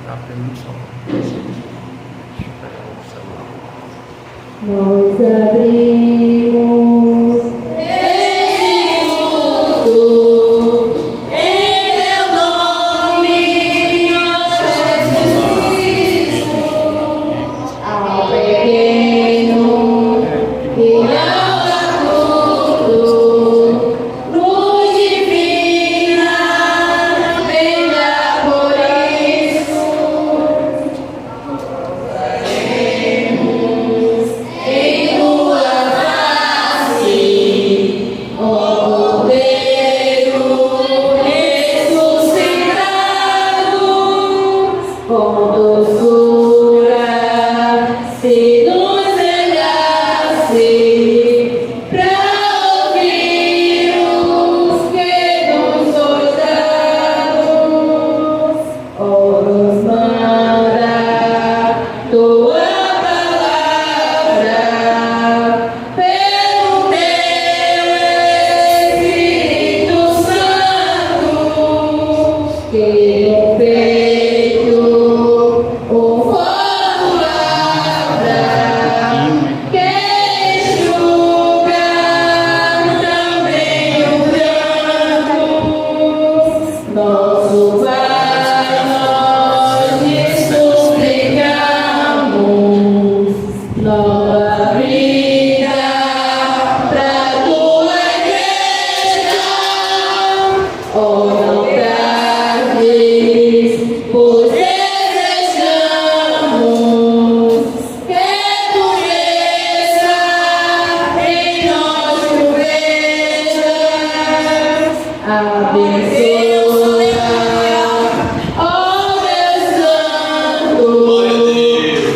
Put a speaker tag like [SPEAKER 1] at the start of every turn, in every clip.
[SPEAKER 1] tocar para mim só.
[SPEAKER 2] Nós abrimos este mundo em teu nome, Jesus, ao pequeno e ao adulto, luz divina, venha por isso. Em tua face, ó Cordeiro ressuscitado, com doçura se nos olhasse pra ouvir os que nos soldados, ó nos manda tua palavra pelo teu Espírito Santo, que no peito o fogo abra, que enxuga também o pranto. Nosso Pai, nós te suplicamos nova vida pra tua igreja. Oh, não tardes, pois desejamos que tu desça em nós chuvejas. Abençoa, ó Deus Santo,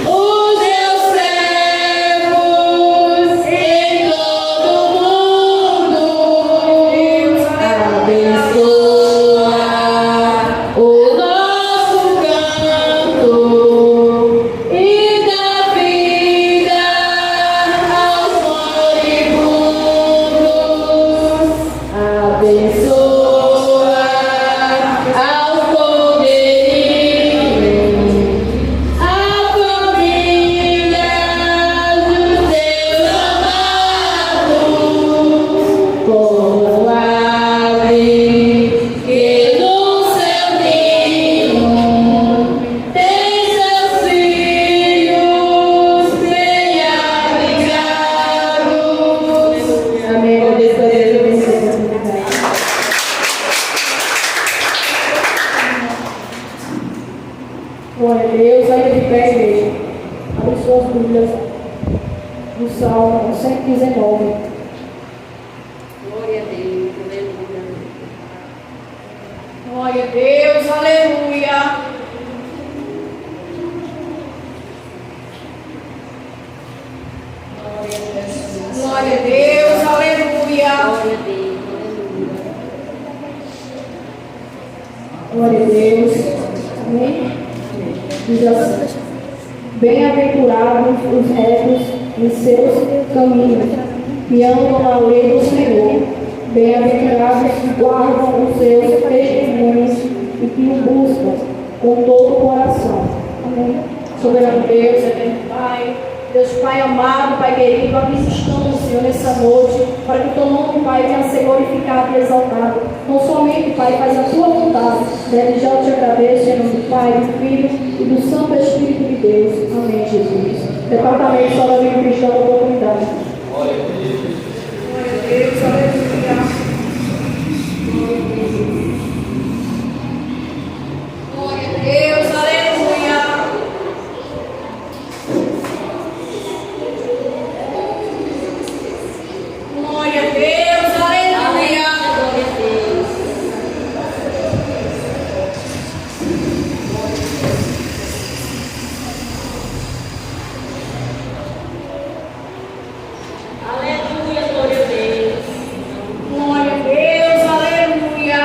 [SPEAKER 2] os teus servos em todo mundo. Abençoa o nosso canto e dá vida aos moribundos. Abençoa aos poderes, a família dos teus amados, como aves que no seu ninho tem seus filhos bem abrigados. Amém. Deus abençoe. Glória a Deus, ainda de pé, igreja. Abre suas Bíblias no Salmo 119.
[SPEAKER 3] Glória a Deus, aleluia.
[SPEAKER 2] Glória a Deus, aleluia. Glória a Deus, aleluia.
[SPEAKER 3] Glória a Deus, aleluia.
[SPEAKER 2] Glória a Deus. Amém. Diz assim: bem-aventurados os retos em seus caminhos, que andam na lei do Senhor. Bem-aventurados que guardam os seus testemunhos e que o buscam com todo o coração. Amém. Soberano Deus, eterno Pai, Deus Pai amado, Pai querido, aqui estamos, Senhor, nessa noite, para que o teu nome, Pai, venha ser glorificado e exaltado. Não somente, Pai, faz a tua vontade. Desde já eu te agradeço, em nome do Pai, do Filho e do Santo Espírito de Deus. Amém, Jesus. Departamento só da vida cristã da oportunidade.
[SPEAKER 1] Glória a Deus.
[SPEAKER 2] Glória a Deus, aleluia. Glória a Deus, aleluia. Glória a Deus, aleluia.
[SPEAKER 3] Glória a Deus. Aleluia, glória a Deus.
[SPEAKER 2] Glória a Deus, aleluia.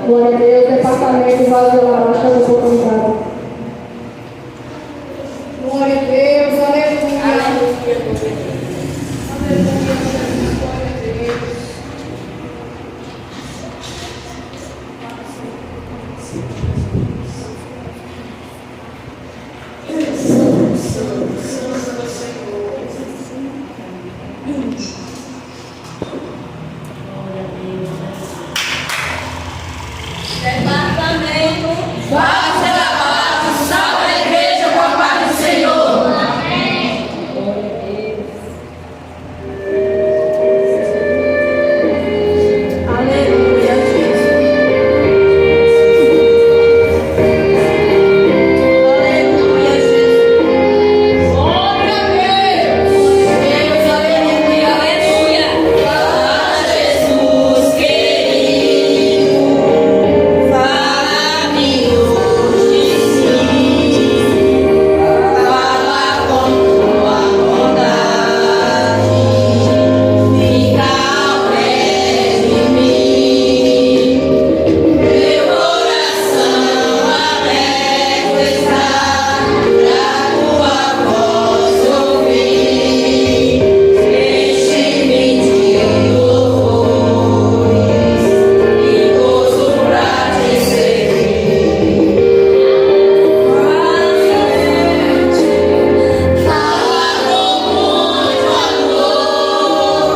[SPEAKER 2] Glória a Deus, departamento Vale do Araxá do oportunidade. Glória a Deus, aleluia.
[SPEAKER 3] Aleluia.
[SPEAKER 2] Aleluia, glória a Deus.
[SPEAKER 3] Departamento.
[SPEAKER 1] Vale ser alabado, salve a igreja com a paz do Senhor.
[SPEAKER 3] Amém. Glória a Deus.
[SPEAKER 1] Aleluia, Jesus. Aleluia, Jesus. Glória a Deus. Deus, aleluia, aleluia. Fala, Jesus querido. Fala-me hoje, sim. Fala com tua bondade. Fica ao pé de mim. Meu coração aberto está pra tua voz ouvir. Enche-me de louvores e gozo pra te servir. Fala com muito amor,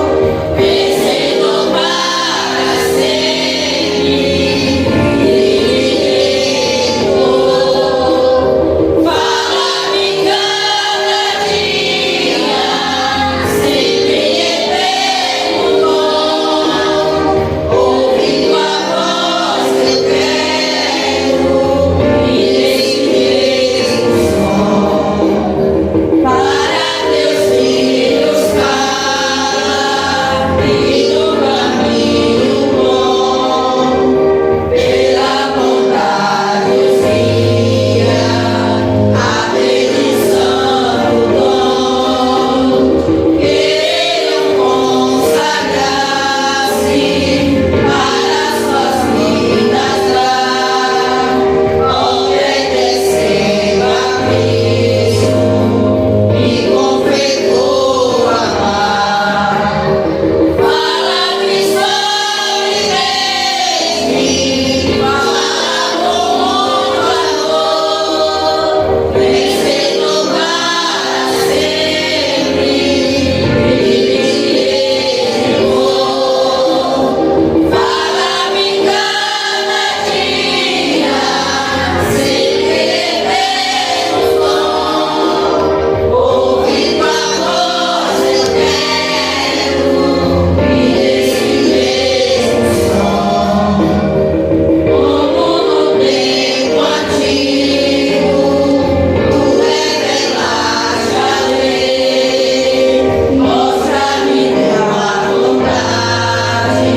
[SPEAKER 1] vencedor para sempre. Fala-me cada dia, sempre eterno dom. Ouvindo a voz eu quero e nesse mesmo som para teus filhos fala e no caminho bom pela bondade os guia a bendição do dom queiram consagrar-se para as suas vidas lá obedecendo a Cristo e com fervor amar. Fala-me sobre Deus, fala com muito amor, vencedor para sempre, e fala-me cada dia, sempre eterno dom. Ouvindo a voz eu quero e nesse mesmo som, como no tempo antigo, tu revelaste a lei. Mostra-me tua bondade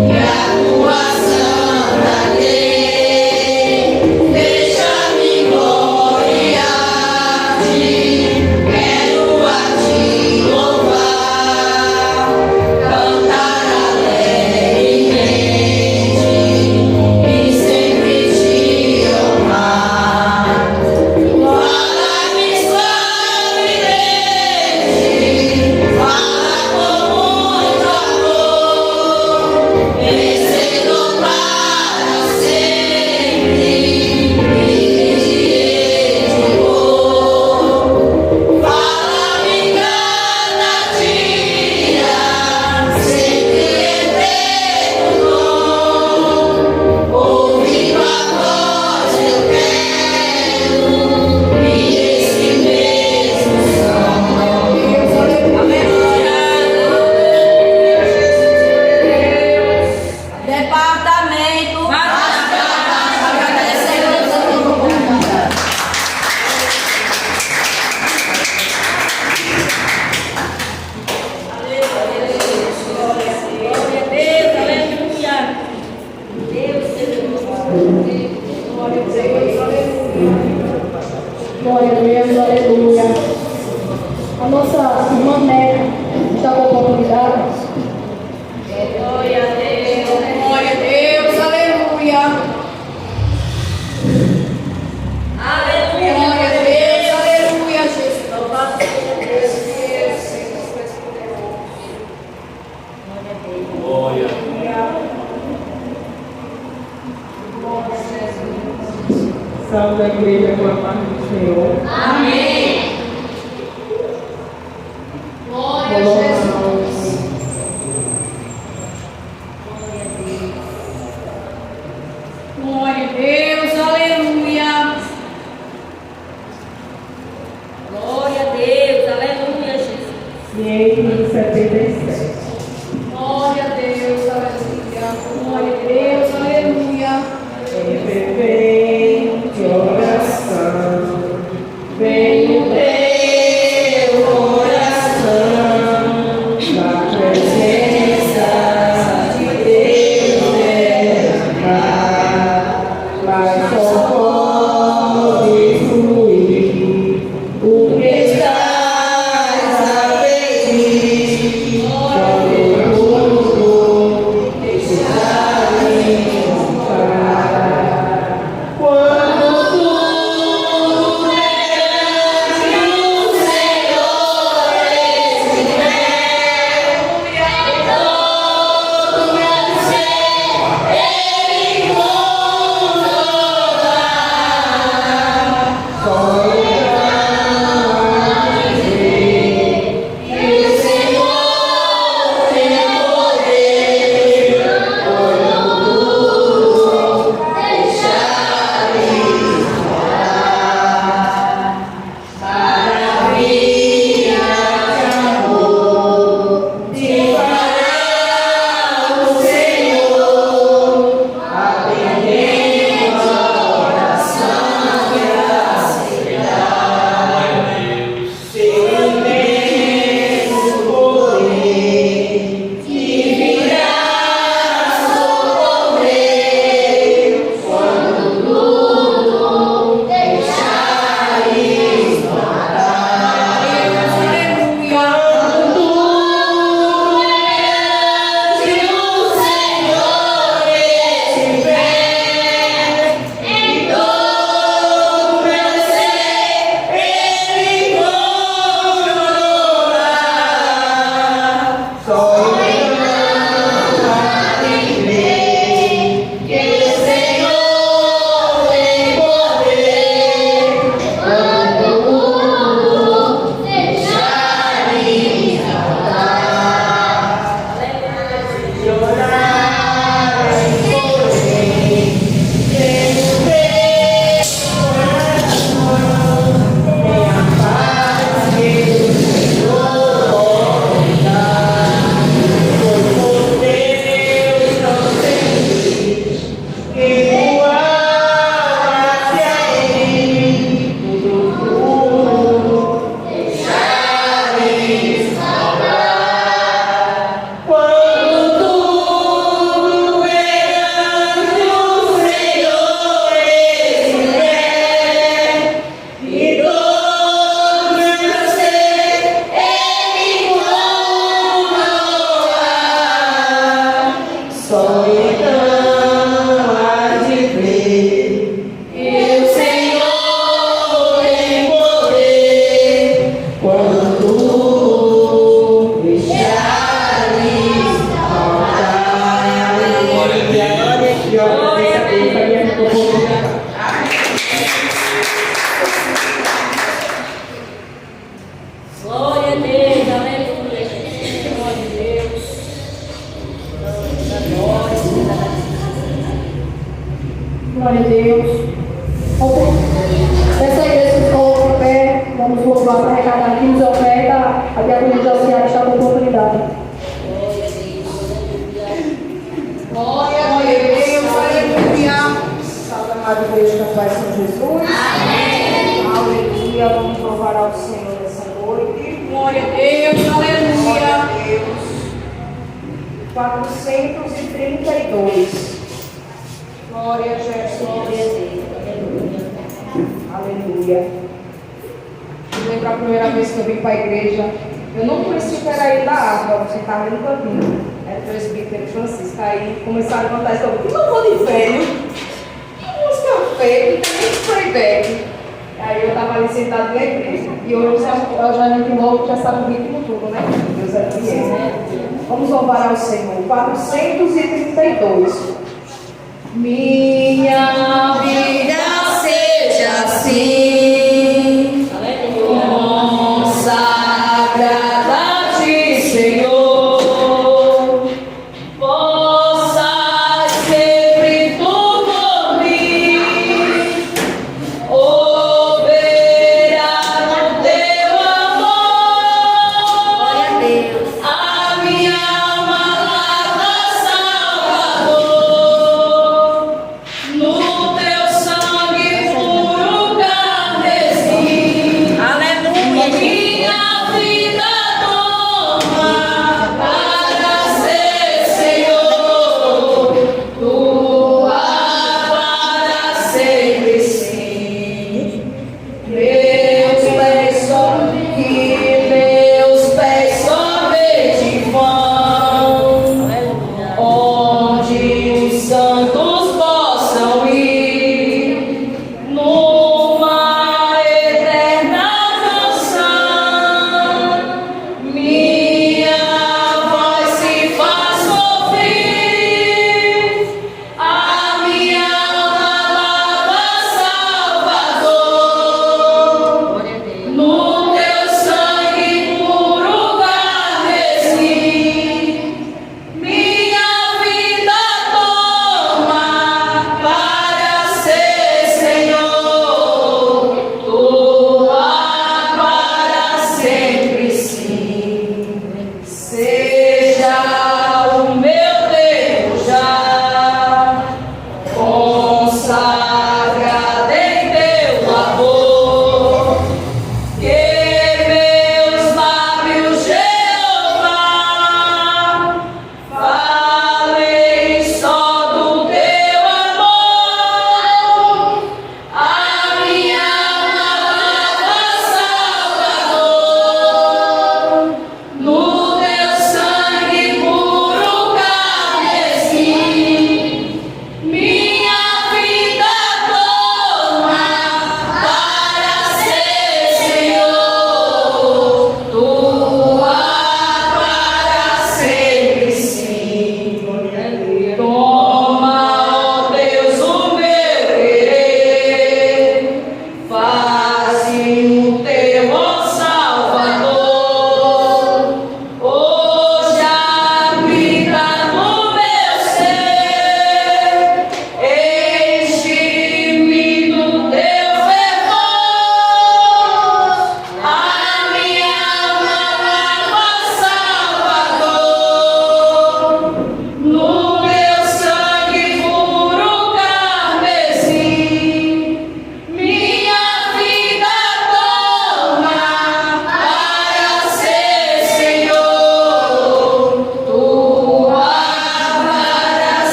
[SPEAKER 1] e a tua santa lei. Deixa-me gloriar-te, quero a ti louvar, cantar alegremente e sempre te honrar. Fala-me sobre Deus, fala com muito amor, vencedor para sempre, e de louvor. Fala-me cada dia, sempre eterno dom. Ouvindo a voz eu quero e esse mesmo som. Departamento
[SPEAKER 3] Glória a Deus. Aleluia. Deus seja louvado.
[SPEAKER 2] Glória a Deus, aleluia. Glória a Deus, aleluia. A nossa irmã Neca está com a oportunidade.
[SPEAKER 3] Glória a Deus.
[SPEAKER 1] Glória a Deus, aleluia.
[SPEAKER 4] Salve a igreja com a paz do Senhor.
[SPEAKER 1] Amém. Glória a Jesus. Glória a Deus, aleluia.
[SPEAKER 3] Glória a Deus, aleluia, Jesus.
[SPEAKER 4] 577.
[SPEAKER 2] Glória a Deus, aleluia. Glória a Deus, aleluia.
[SPEAKER 4] Fervente oração, vem o teu coração, na presença de Deus derramar, mas só pode fluir o que estás a pedir, quando tudo está quando tu perante o Senhor estiver, todo meu ser Ele encontrará. Só então há de ver que o Senhor tem poder, quando tudo deixar maravilha de amor, te fará o Senhor, atendendo a oração que aceitar. Seu imenso poder que virá socorrer quando tudo deixares matar. Quando tu perante o Senhor estiver, em todo meu ser Ele encontrará. Só então há de ver que o Senhor tem poder, quando tudo deixares faltar. Chorar em poder, sem ver coração, tem a paz que o Senhor pode dar. Foi por Deus não sentir que tua graça em tudo deixares faltar. Quando tudo perante o Senhor estiver, e todo meu ser Ele encontrará. Só então há de ver que o Senhor tem poder, quando tudo deixares faltar. Glória a Deus.
[SPEAKER 3] Glória a Deus, aleluia, Jesus. Glória a Deus.
[SPEAKER 2] Glória a Deus. Essa igreja que coloca em pé, vamos louvar para arrecadar aqui nos oferta. A diaconia de auxiliar está com oportunidade.
[SPEAKER 1] Glória a Deus, aleluia.
[SPEAKER 5] Salve, amada igreja da paz de Jesus.
[SPEAKER 1] Amém.
[SPEAKER 5] Aleluia. Vamos louvar ao Senhor nessa noite.
[SPEAKER 1] Glória a Deus,
[SPEAKER 5] Glória
[SPEAKER 1] aleluia.
[SPEAKER 5] a Deus. 432. Glória a Jesus.
[SPEAKER 3] Glória a Deus, aleluia.
[SPEAKER 5] Aleluia. Eu lembro a primeira vez que eu vim para a igreja. Eu não conheci que era ele da água, você estava ali no caminho. Era o presbítero Francisco. Aí começaram a cantar essa música. Que louvor de velho. Que música feia, que tem nem playback. Aí eu estava ali sentado na igreja. E hoje eu já nem logo já sabe o ritmo tudo, né? Deus é fiel. Vamos louvar ao Senhor. 432. Minha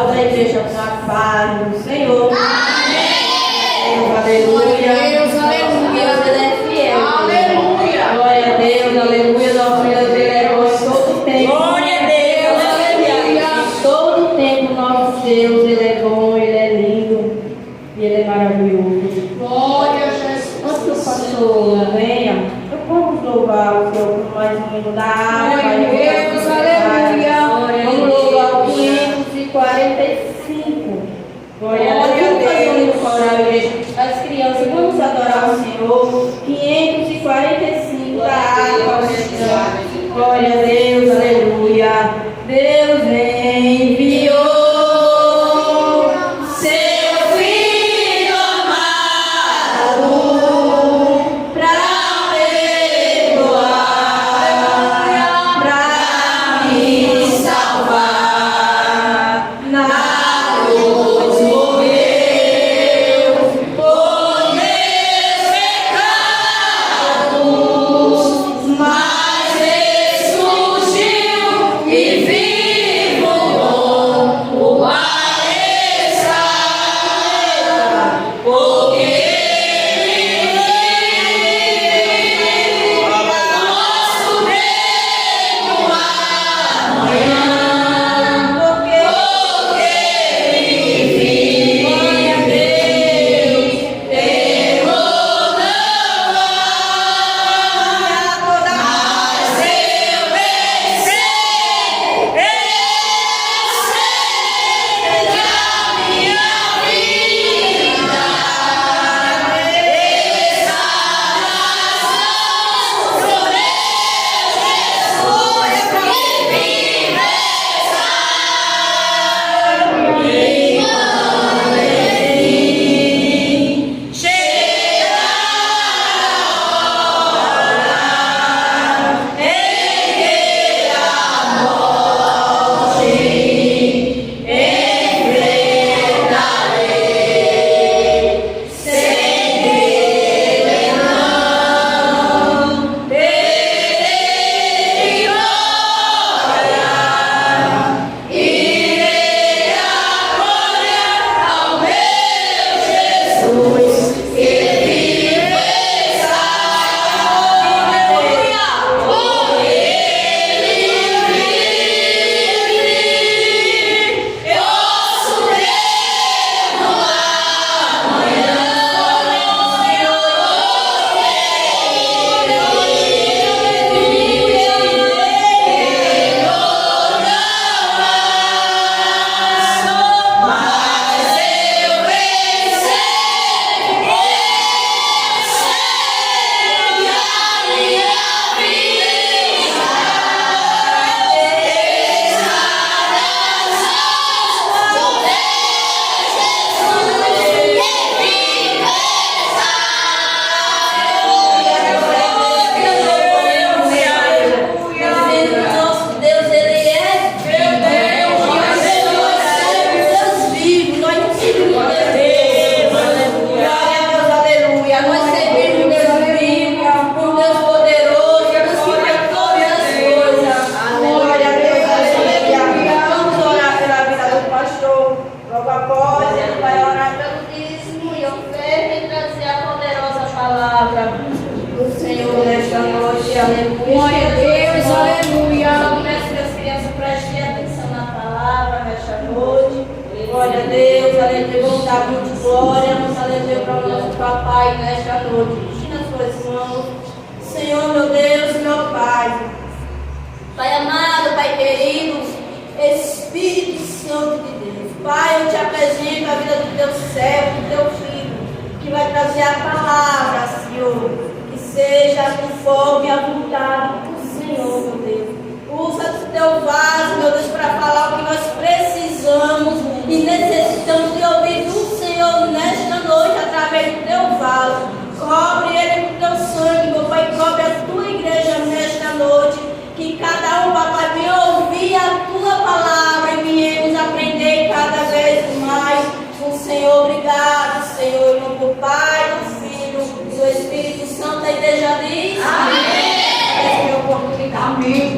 [SPEAKER 3] toda a igreja com a paz do Senhor. Amém. Aleluia.
[SPEAKER 1] Deus, aleluia.
[SPEAKER 3] Deus, Ele é fiel.
[SPEAKER 1] Aleluia.
[SPEAKER 3] Glória a Deus, aleluia. Nosso Deus, Ele é bom em todo tempo.
[SPEAKER 1] Glória a Deus, aleluia.
[SPEAKER 3] Em todo tempo, nosso Deus, Ele é bom, Ele é lindo e Ele é maravilhoso.
[SPEAKER 1] Glória a Jesus.
[SPEAKER 3] Antes que o pastor venha, vamos louvar o Senhor por mais um hino da harpa.
[SPEAKER 1] Glória a Deus, aleluia.
[SPEAKER 3] Vamos louvar o 545. Glória a Deus. Vamos fazer um hino coral, igreja. As crianças, vamos adorar o Senhor. 545 da harpa. Glória a Deus, aleluia. Deus enviou.
[SPEAKER 1] Glória a Deus, aleluia.
[SPEAKER 3] Eu peço que as crianças prestem atenção na palavra nesta noite. Glória a Deus, aleluia. Vamos dar muito glória, vamos aleluia para o nosso papai nesta noite. Ensina as suas mãos. Senhor, meu Deus, meu Pai. Pai amado, Pai querido, Espírito Santo de Deus. Pai, eu te apresento a vida do teu servo, do teu filho, que vai trazer a palavra, Senhor. Que seja conforme a vontade do Senhor, meu Deus. Usa o teu vaso, meu Deus, para falar o que nós precisamos e necessitamos de ouvir do Senhor nesta noite, através do teu vaso. Cobre ele com teu sangue, meu Pai, cobre a tua igreja nesta noite. Que cada um, papai, venha ouvir a tua palavra e venhamos aprender cada vez mais. O Senhor, obrigado, Senhor, em nome do Pai, do Filho e do Espírito Santo. A igreja diz: amém. Essa é a minha oportunidade.
[SPEAKER 1] Amém.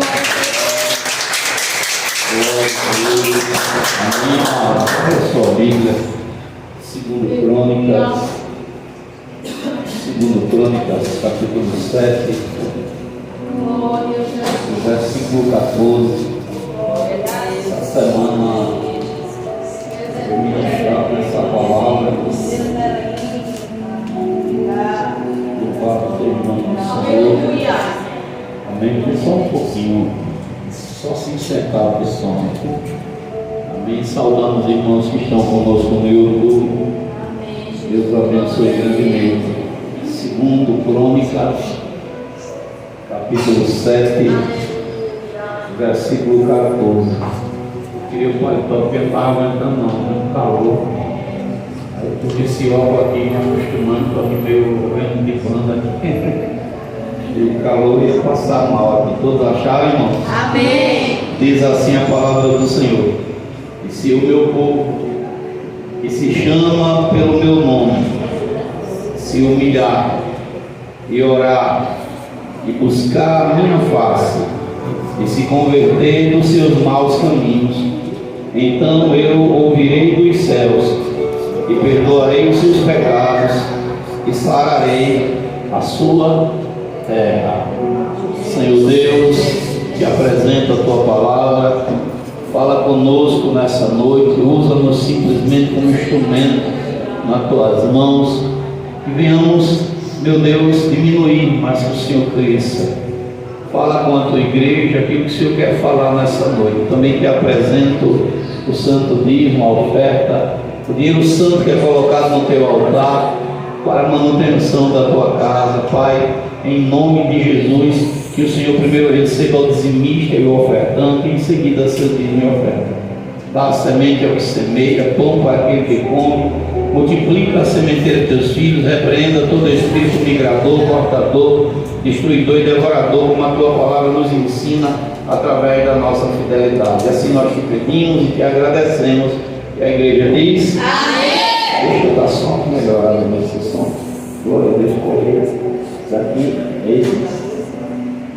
[SPEAKER 6] Amém. Abra sua Bíblia, segundo Crônicas, capítulo 7, versículo 14. Essa semana eu me achava nessa palavra. Louvado seja o nome do Senhor. Amém. Só um pouquinho. Só se sentar, pessoal. Amém. Saudamos os irmãos que estão conosco no YouTube. Deus abençoe grandemente. Segundo Crônicas, capítulo 7, versículo 14. Eu queria o paletó porque eu não estava aguentando, não, muito calor. Aí eu pus esse óculos aqui, me acostumando com aqui meio vendo de banda aqui. E o calor ia passar mal aqui. Todos acharam, irmão?
[SPEAKER 1] Amém.
[SPEAKER 6] Diz assim a palavra do Senhor: e se o meu povo, que se chama pelo meu nome, se humilhar e orar e buscar a minha face e se converter dos seus maus caminhos, então eu ouvirei dos céus e perdoarei os seus pecados e sararei a sua terra. Senhor Deus, te apresento a tua palavra. Fala conosco nessa noite, usa-nos simplesmente como instrumento nas tuas mãos, que venhamos, meu Deus, diminuir, mas que o Senhor cresça. Fala com a tua igreja aquilo que o Senhor quer falar nessa noite. Também te apresento o santo dízimo, a oferta, o dinheiro santo que é colocado no teu altar para a manutenção da tua casa, Pai, em nome de Jesus. Que o Senhor primeiro receba o dizimista e o ofertante, e em seguida seu dízimo e oferta. Dá a semente ao que semeia, pão para aquele que come, multiplica a sementeira de teus filhos, repreenda todo espírito migrador, cortador, destruidor e devorador, como a tua palavra nos ensina através da nossa fidelidade. Assim nós te pedimos e te agradecemos. E a igreja diz:
[SPEAKER 1] Amém.
[SPEAKER 6] Deixa eu dar som melhorado nesse som. Glória a Deus por eles. Isso aqui, esses.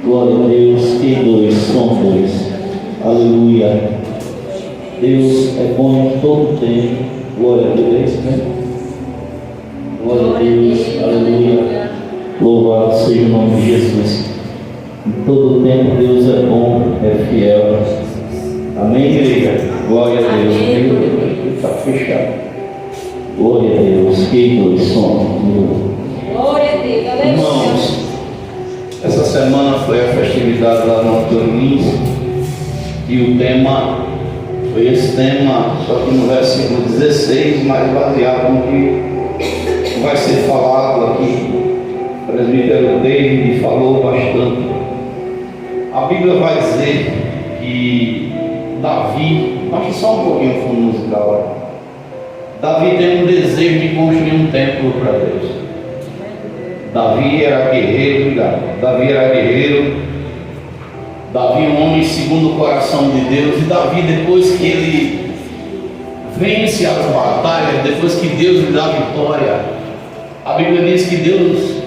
[SPEAKER 6] Glória a Deus, que dois, som dois. Aleluia. Deus é bom em todo tempo. Glória a Deus, né? Glória a Deus, aleluia. Louvado seja o nome de Jesus. Em todo tempo Deus é bom, é fiel. Amém, igreja? Glória a Deus. Está fechado. Glória a Deus, que dois, som.
[SPEAKER 3] Glória a Deus, aleluia.
[SPEAKER 6] Irmãos, essa semana foi a festividade lá no Antônio Lins, e o tema foi esse tema, só que no versículo 16, mais baseado no que vai ser falado aqui. O presbítero David falou bastante. A Bíblia vai dizer que Davi, baixa só um pouquinho o fundo musical, Davi tem um desejo de construir um templo para Deus. Davi era guerreiro, Davi um homem segundo o coração de Deus. E Davi, depois que ele vence as batalhas, depois que Deus lhe dá vitória, a Bíblia diz que Deus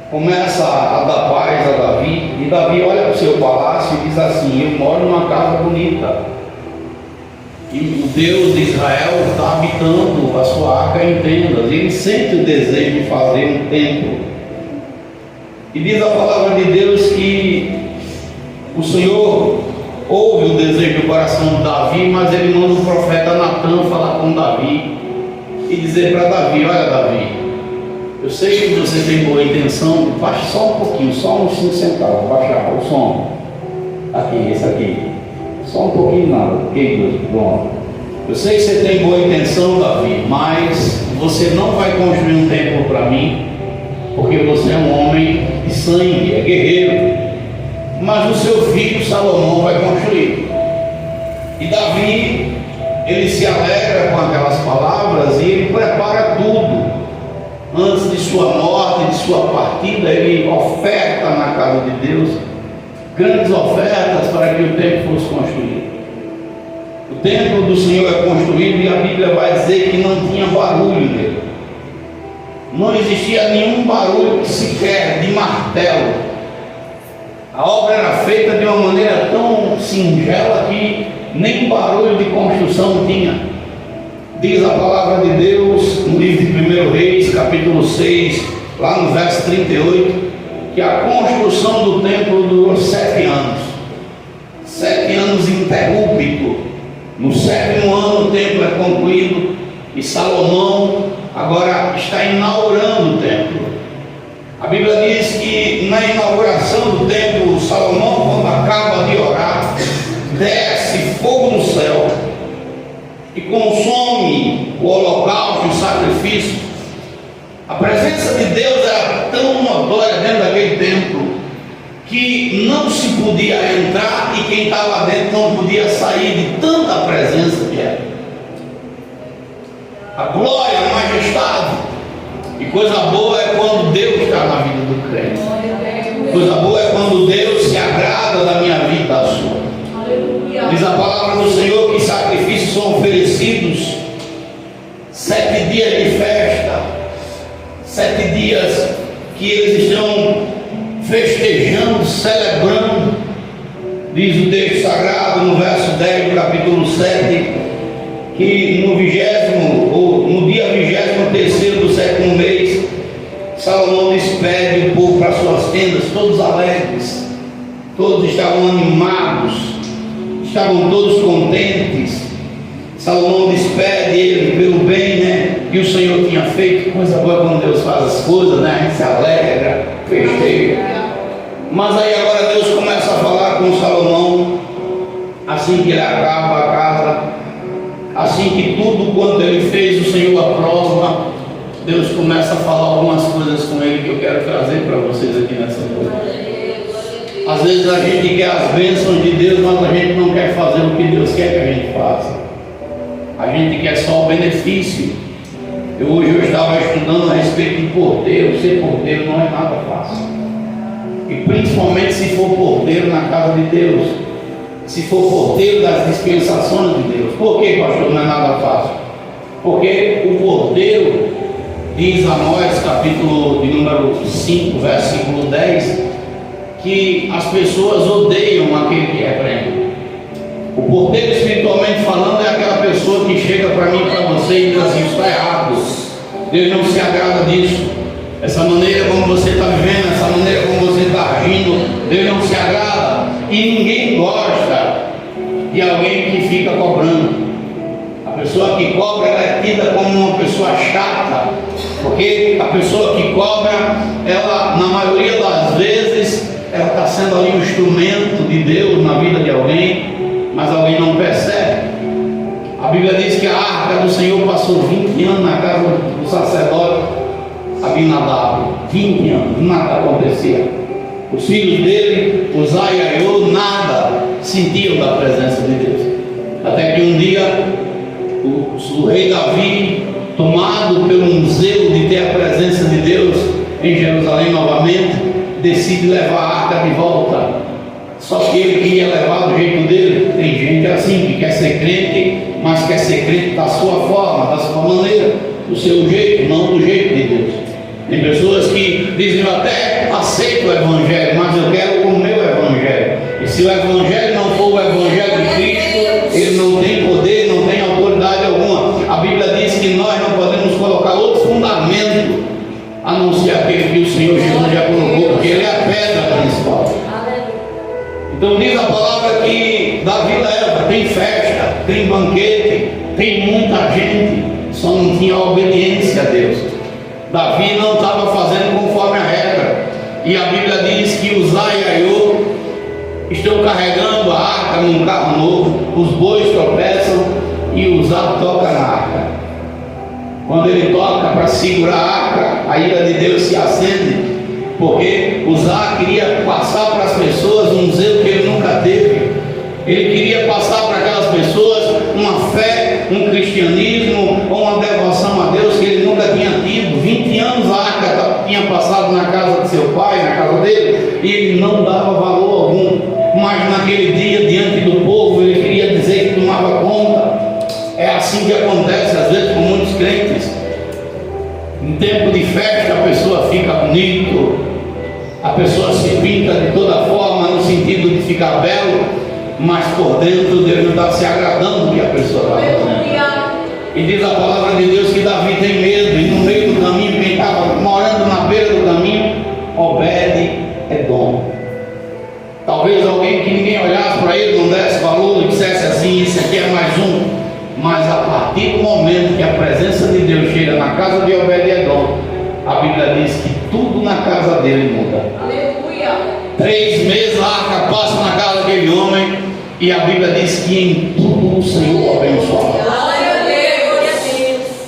[SPEAKER 6] começa a dar paz a Davi. E Davi olha para o seu palácio e diz assim: eu moro numa casa bonita, e o Deus de Israel está habitando a sua arca em tendas. Ele sente o desejo de fazer um templo. E diz a palavra de Deus que o Senhor ouve o desejo do coração de Davi, mas ele manda o profeta Natã falar com Davi e dizer para Davi: olha, Davi, eu sei que você tem boa intenção, baixa só um pouquinho, só uns 5 centavos, baixar o som. Aqui, esse aqui. Só um pouquinho nada, ok, bom. Eu sei que você tem boa intenção, Davi, mas você não vai construir um templo para mim, porque você é um homem de sangue, é guerreiro. Mas o seu filho Salomão vai construir. E Davi, ele se alegra com aquelas palavras e ele prepara tudo. Antes de sua morte, de sua partida, ele oferta na casa de Deus grandes ofertas para que o templo fosse construído. O templo do Senhor é construído e a Bíblia vai dizer que não tinha barulho nele. Não existia nenhum barulho sequer de martelo. A obra era feita de uma maneira tão singela que nem barulho de construção tinha. Diz a palavra de Deus no livro de 1 Reis, capítulo 6, lá no verso 38, que a construção do templo durou 7 anos. 7 anos interrupto. No 7º ano o templo é concluído e Salomão agora está inaugurando o templo. A Bíblia diz que na inauguração do templo, Salomão, quando acaba de orar, desce fogo do céu e consome o holocausto e o sacrifício. A presença de Deus era tão notória dentro daquele templo que não se podia entrar e quem estava dentro não podia sair de tanta presença que era. A glória, a majestade. E coisa boa é quando Deus está na vida do crente. Coisa boa é quando Deus se agrada da minha vida, da sua. Diz a palavra do Senhor que sacrifícios são oferecidos 7 dias de festa, 7 dias que eles estão festejando, celebrando. Diz o texto sagrado no verso 10 do capítulo 7 que no dia 23º do 7º mês, Salomão despede o povo para suas tendas, todos alegres, todos estavam animados, estavam todos contentes. Salomão despede ele pelo bem, né, que o Senhor tinha feito. Coisa boa quando Deus faz as coisas, né, a gente se alegra, festeja. Mas aí agora Deus começa a falar com Salomão, assim que ele acaba a casa, assim que tudo quanto ele fez o Senhor aprova. Deus começa a falar algumas coisas com ele que eu quero trazer para vocês aqui nessa noite. Às vezes a gente quer as bênçãos de Deus, mas a gente não quer fazer o que Deus quer que a gente faça. A gente quer só o benefício. Hoje eu estava estudando a respeito de porteiro. Ser porteiro não é nada fácil, e principalmente se for porteiro na casa de Deus, se for porteiro das dispensações de Deus. Por que, pastor, não é nada fácil? Porque o porteiro, diz Amós, capítulo de número 5, versículo 10, que as pessoas odeiam aquele que repreende. O porteiro, espiritualmente falando, é aquela pessoa que chega para mim e para você e diz assim: está errado, Deus não se agrada disso, essa maneira como você está vivendo, essa maneira como você está agindo, Deus não se agrada. E ninguém gosta de alguém que fica cobrando. A pessoa que cobra, ela é tida como uma pessoa chata, porque a pessoa que cobra, ela, na maioria das vezes, ela está sendo ali um instrumento de Deus na vida de alguém, mas alguém não percebe. A Bíblia diz que a arca do Senhor passou 20 anos na casa do sacerdote Abinadab. 20 anos, nada acontecia. Os filhos dele, Uzai e Aiô, nada sentiam da presença de Deus. Até que um dia o rei Davi, tomado pelo zelo de ter a presença de Deus em Jerusalém novamente, decide levar a arca de volta. Só que ele queria levar do jeito dele. Tem gente assim que quer ser crente, mas quer ser crente da sua forma, da sua maneira, do seu jeito, não do jeito de Deus. Tem pessoas que dizem: eu até aceito o Evangelho, mas eu quero o meu Evangelho. E se o Evangelho não for o Evangelho de Cristo, ele não tem poder, não tem autoridade alguma. A Bíblia diz que nós não podemos colocar outro fundamento a não ser aquele que o Senhor Jesus já colocou, porque ele é a pedra principal. Então diz a palavra que Davi leva, tem festa, tem banquete, tem muita gente, só não tinha obediência a Deus. Davi não estava fazendo conforme a regra. E a Bíblia diz que Uzai e Aiô estão carregando a arca num carro novo, os bois tropeçam e Uzai toca na arca. Quando ele toca para segurar a arca, a ira de Deus se acende, porque Uzai queria passar para as pessoas um zelo que ele nunca teve. Ele queria passar para aquelas pessoas uma fé, um cristianismo ou uma devoção a Deus que ele nunca tinha tido. 20 anos a arca tinha passado na casa de seu pai, na casa dele, e ele não dava valor algum. Mas naquele dia, diante do povo, ele queria dizer que tomava conta. É assim que acontece às vezes com muitos crentes. Em tempo de festa a pessoa fica bonito, a pessoa se pinta de toda forma no sentido de ficar belo, mas por dentro Deus não está se agradando do que a pessoa está fazendo. E diz a palavra de Deus que Davi tem medo, e no meio do caminho, quem estava morando na beira do caminho, Obed-Edom. Talvez alguém que ninguém olhasse para ele, não desse valor e dissesse assim: isso aqui é mais um. Mas a partir do momento que a presença de Deus chega na casa de Obed-Edom, a Bíblia diz que tudo na casa dele muda.
[SPEAKER 3] Aleluia.
[SPEAKER 6] 3 meses a arca passa na casa daquele homem, e a Bíblia diz que em tudo o Senhor abençoa.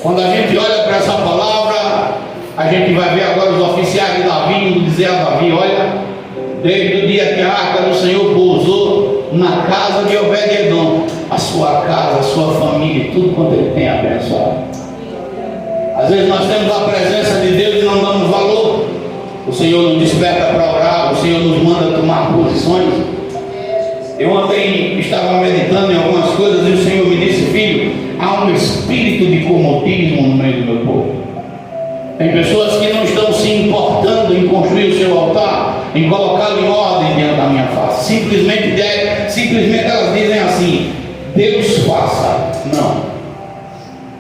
[SPEAKER 6] Quando a gente olha para essa palavra, a gente vai ver agora os oficiais de Davi indo dizer a Davi: olha, desde o dia que a arca do Senhor pousou na casa de Obed-Edom, a sua casa, a sua família, tudo quanto ele tem abençoado. Às vezes nós temos a presença de Deus e não damos valor. O Senhor nos desperta para orar, o Senhor nos manda tomar posições. Eu ontem estava meditando em algumas coisas e o Senhor me disse: filho, há um espírito de comodismo no meio do meu povo. Tem pessoas que não estão se importando em construir o seu altar, em colocá-lo em ordem diante da minha face. Simplesmente elas dizem assim: Deus faça. Não.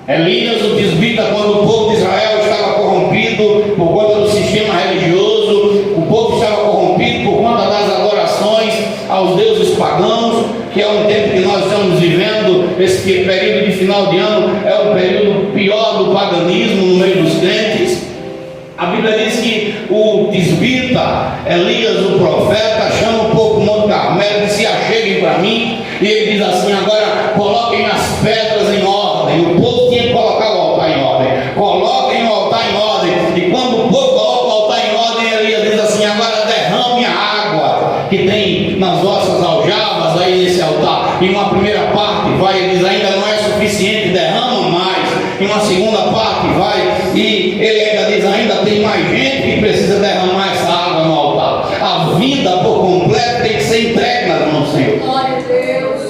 [SPEAKER 6] Elias, o tisbita, quando o povo de Israel estava corrompido por conta do sistema religioso, o povo estava corrompido por conta das adorações aos deuses pagãos, que é um tempo que nós estamos vivendo. Esse período de final de ano é o período pior do paganismo no meio dos crentes. A Bíblia diz que o tisbita, Elias, o profeta, chama o povo do Monte Carmelo e diz: se acheguem para mim. E ele diz assim: agora coloquem as pedras em ordem. O povo tinha que colocar o altar em ordem. Coloquem o altar em ordem. E quando o povo coloca o altar em ordem, Elias diz assim: agora derrame a água que tem nas vossas aljavas aí nesse altar. E uma primeira parte vai, ele diz: ainda não é suficiente, derrama mais. E uma segunda parte vai, e ele ainda diz: ainda tem mais gente que precisa derramar essa água no altar. A vida por completo tem que ser entregue nas mãos do Senhor.
[SPEAKER 3] Glória a Deus.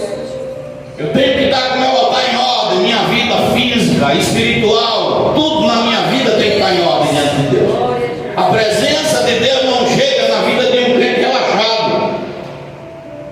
[SPEAKER 6] Eu tenho que estar com o meu altar em ordem. Minha vida física, espiritual, tudo na minha vida tem que estar em ordem diante de Deus. A presença de Deus não chega na vida de um crente relaxado.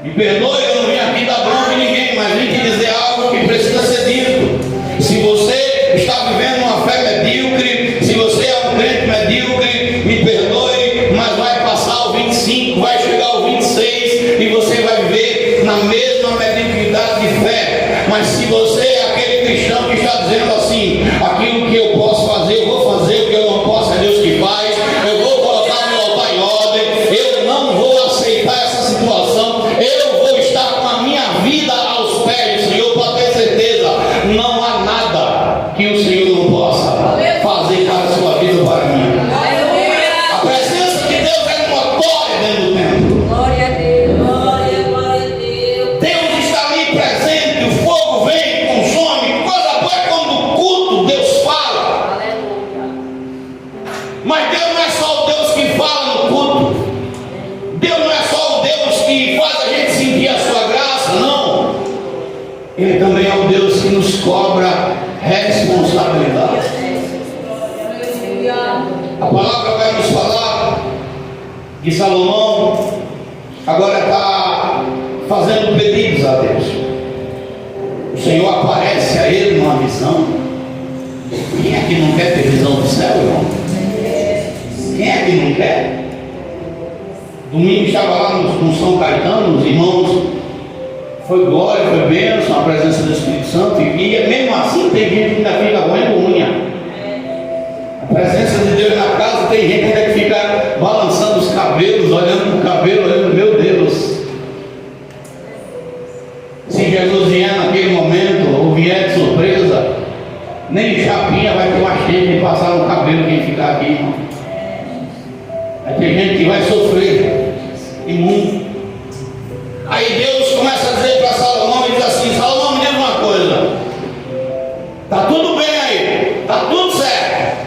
[SPEAKER 6] Me perdoe, eu não vim aqui dar bronca em ninguém, mas vim te dizer algo que precisa ser dito. Se você está vivendo uma fé medíocre, se você é um crente medíocre, me perdoe, mas vai passar o 25, vai chegar o 26 e você vai viver na mesma mediocridade de fé. Mas se você é aquele cristão que está dizendo assim: aquilo que eu posso fazer, eu vou fazer, o que eu não posso é Deus que faz, eu vou colocar meu altar em ordem, eu não vou aceitar essa situação, eu vou estar com a minha vida aos pés do Senhor, para ter certeza, não há nada que o Senhor não possa fazer para a sua vida ou para mim. A presença de Deus é notória dentro do templo.
[SPEAKER 3] Glória a Deus. Glória a Deus.
[SPEAKER 6] Deus está ali presente, o fogo vem, consome. Coisa boa é quando o culto Deus fala.
[SPEAKER 3] Aleluia.
[SPEAKER 6] Mas Deus não é só o Deus que fala no culto. Deus não é só o Deus que faz a gente sentir a sua graça, não. Ele também é o Deus que nos cobra responsabilidade. A palavra vai nos falar que Salomão agora está fazendo pedidos a Deus. O Senhor aparece a ele numa visão. Quem é que não quer ter visão do céu, irmão? Quem é que não quer? Domingo estava lá no São Caetano, os irmãos, foi glória, foi bênção, a presença do Espírito Santo, e mesmo assim tem gente que ainda fica roendo unha. A presença de Deus na casa, tem gente que ainda fica balançando os cabelos, olhando para o cabelo, olhando: meu Deus. Se Jesus vier naquele momento, ou vier de surpresa, nem chapinha vai ter mais tempo de passar no cabelo quem ficar aqui, irmão. Vai ter gente que vai sofrer, imundo. Aí Deus começa a dizer para Salomão, e diz assim: Salomão, me diz uma coisa, está tudo bem aí, está tudo certo,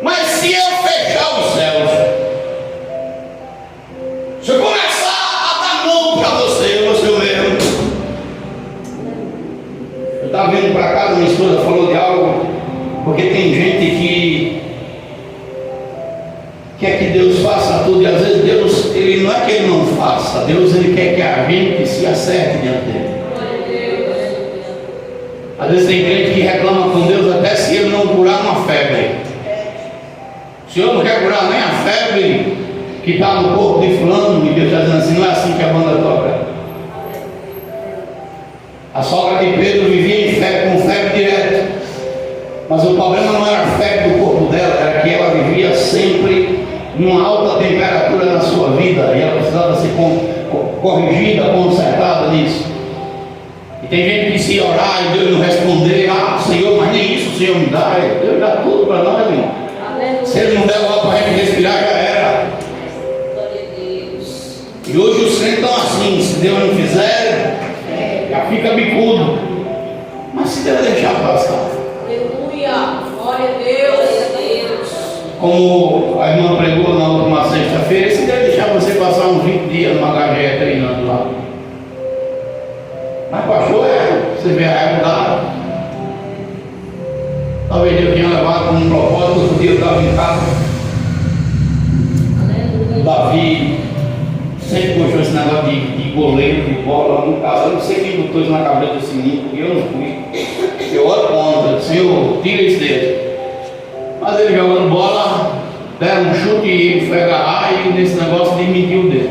[SPEAKER 6] mas se eu fechar os céus, se eu começar a dar mão para você mesmo. Eu estava vindo para casa, minha esposa falou de algo, porque tem gente que quer que Deus faça tudo, e às vezes Deus ele não é que ele não faça, Deus ele quer que a gente se acerte diante dele. Às vezes tem gente que reclama com Deus até se ele não curar uma febre. O Senhor não quer curar nem a febre que está no corpo de fulano, e Deus está dizendo assim, não é assim que a banda toca. A sogra de Pedro vivia em febre, com febre direto. Mas o problema não era a febre do corpo dela, era que ela vivia sempre numa alta temperatura na sua vida, e ela precisava ser corrigida, consertada nisso. E tem gente que se orar e Deus não responder, Senhor, mas nem isso o Senhor me dá. Deus dá tudo para nós, irmão. Se Ele não der o ar para a gente respirar, já era. E hoje os crentes estão assim, se Deus não fizer, já fica bicudo. Mas se Deus deixar passar.
[SPEAKER 3] Aleluia, glória a Deus.
[SPEAKER 6] Como a irmã pregou na última sexta-feira, se Deus deixar você passar uns 20 dias numa HGE treinando lá. Mas pastor, você vê a época. Talvez Deus tenha levado com um propósito. Outro dia eu estava em casa. Davi sempre gostou esse negócio de goleiro, de bola no caso. Eu não sei quem botou isso na cabeça do Sininho, porque eu não fui. Eu oro contra, Senhor, tira isso dele. Mas ele jogando bola, deram um chute e ele foi agarrar e nesse negócio desmentiu o dedo.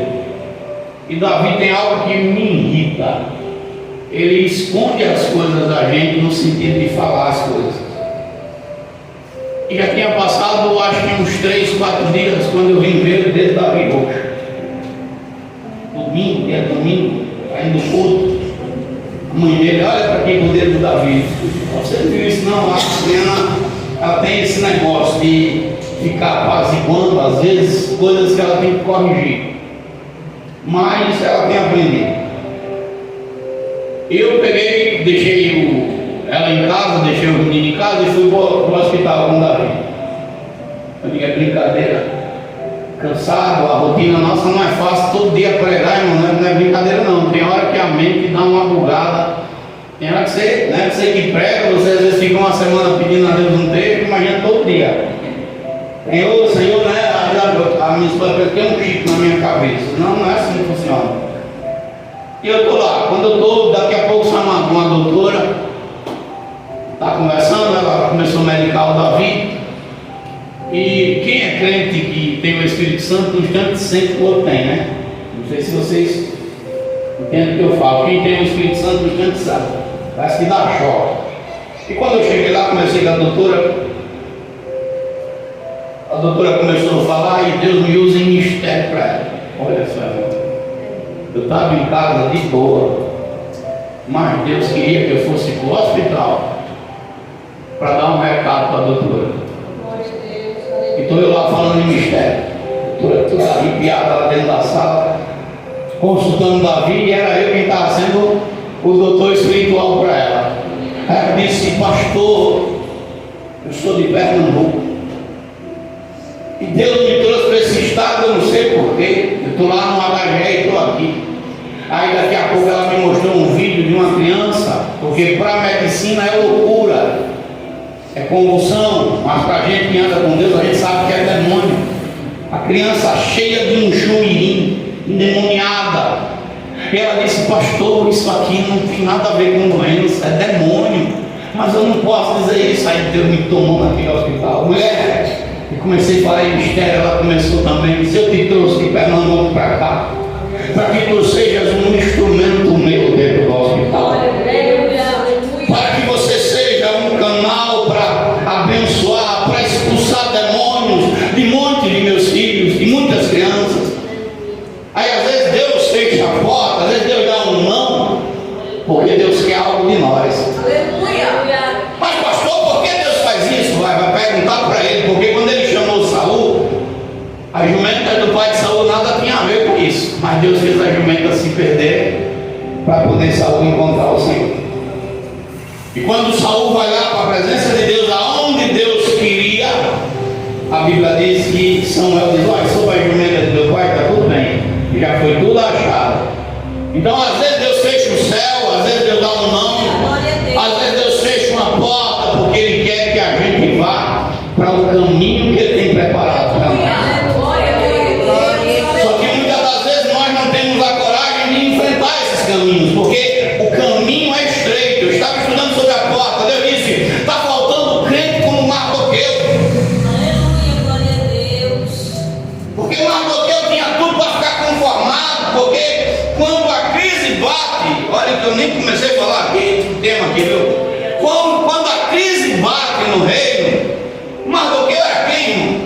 [SPEAKER 6] E Davi tem algo que me irrita. Ele esconde as coisas da gente no sentido de falar as coisas. E já tinha passado, acho que uns 3, 4 dias, quando eu vim ver o dedo da Davi roxo. Domingo, dia domingo, ainda no culto. A mãe dele, olha para aqui o dedo do Davi. Você não viu isso não? A Adriana, ela tem esse negócio de ficar apaziguando, às vezes, coisas que ela tem que corrigir. Mas ela tem aprendido. Eu peguei, deixei ela em casa, deixei o menino em casa e fui para o hospital com o Davi. Eu digo, é brincadeira. Cansado, a rotina nossa não é fácil, todo dia pregar, irmão, não é brincadeira não. Tem hora que a mente dá uma bugada. Tem hora que você, né, você que prega, você às vezes fica uma semana pedindo a Deus um texto, imagina todo dia. Senhor, né, a minha esposa tem um chip na minha cabeça. Não é assim que funciona. E eu estou lá, quando eu estou, daqui a pouco sai uma doutora, está conversando, ela começou a medicar o Davi. E quem é crente que tem o Espírito Santo, no instante sempre o outro tem, né? Não sei se vocês entendem o que eu falo. Quem tem o Espírito Santo, no instante sabe. Parece que dá choque. E quando eu cheguei lá, comecei com a doutora começou a falar e Deus me usa em mistério para ela. Olha só, eu estava em casa de boa, mas Deus queria que eu fosse para o hospital para dar um recado para a doutora. Então eu lá falando em mistério, toda arrepiada lá dentro da sala, consultando Davi, e era eu quem estava sendo o doutor espiritual para ela. Ela disse, pastor, eu sou de Pernambuco, e Deus me trouxe para esse estado, eu não sei porquê, eu estou lá no HG e estou aqui. Aí daqui a pouco ela me mostrou um vídeo de uma criança, porque para a medicina é loucura, é convulsão, mas para a gente que anda com Deus, a gente sabe que é demônio. A criança cheia de um chumirim, endemoniada. E ela disse, pastor, isso aqui não tem nada a ver com doença, é demônio. Mas eu não posso dizer isso. Aí Deus me tomou naquele hospital. Mulher, e comecei a falar em mistério, ela começou também. Se eu te trouxe de Pernambuco para cá, para que tu sejas um instrumento meu dentro do hospital. Para que você seja um canal para abençoar, para expulsar demônios de monte de meus filhos, de muitas crianças. Aí às vezes Deus fecha a porta, às vezes Deus dá um não, porque Deus quer algo de nós.
[SPEAKER 3] Aleluia.
[SPEAKER 6] Mas pastor, por que Deus faz isso? Vai perguntar para ele, porque quando ele chamou Saul, a jumenta do pai de Saul nada tinha a ver com isso, mas Deus fez a jumenta se perder para poder Saul encontrar o Senhor. E quando Saul vai lá para a presença de Deus, aonde Deus queria, a Bíblia diz que Samuel diz, olha, sobre a jumenta do meu pai está tudo bem, já foi tudo achado. Então às vezes Deus fecha o céu, às vezes Deus dá um não, às vezes Deus fecha uma porta, porque Ele quer que a gente vá para o caminho que Ele tem preparado para nós. Só que muitas tema aqui, viu? Quando a crise bate no reino, Mardoqueu era quem, irmão?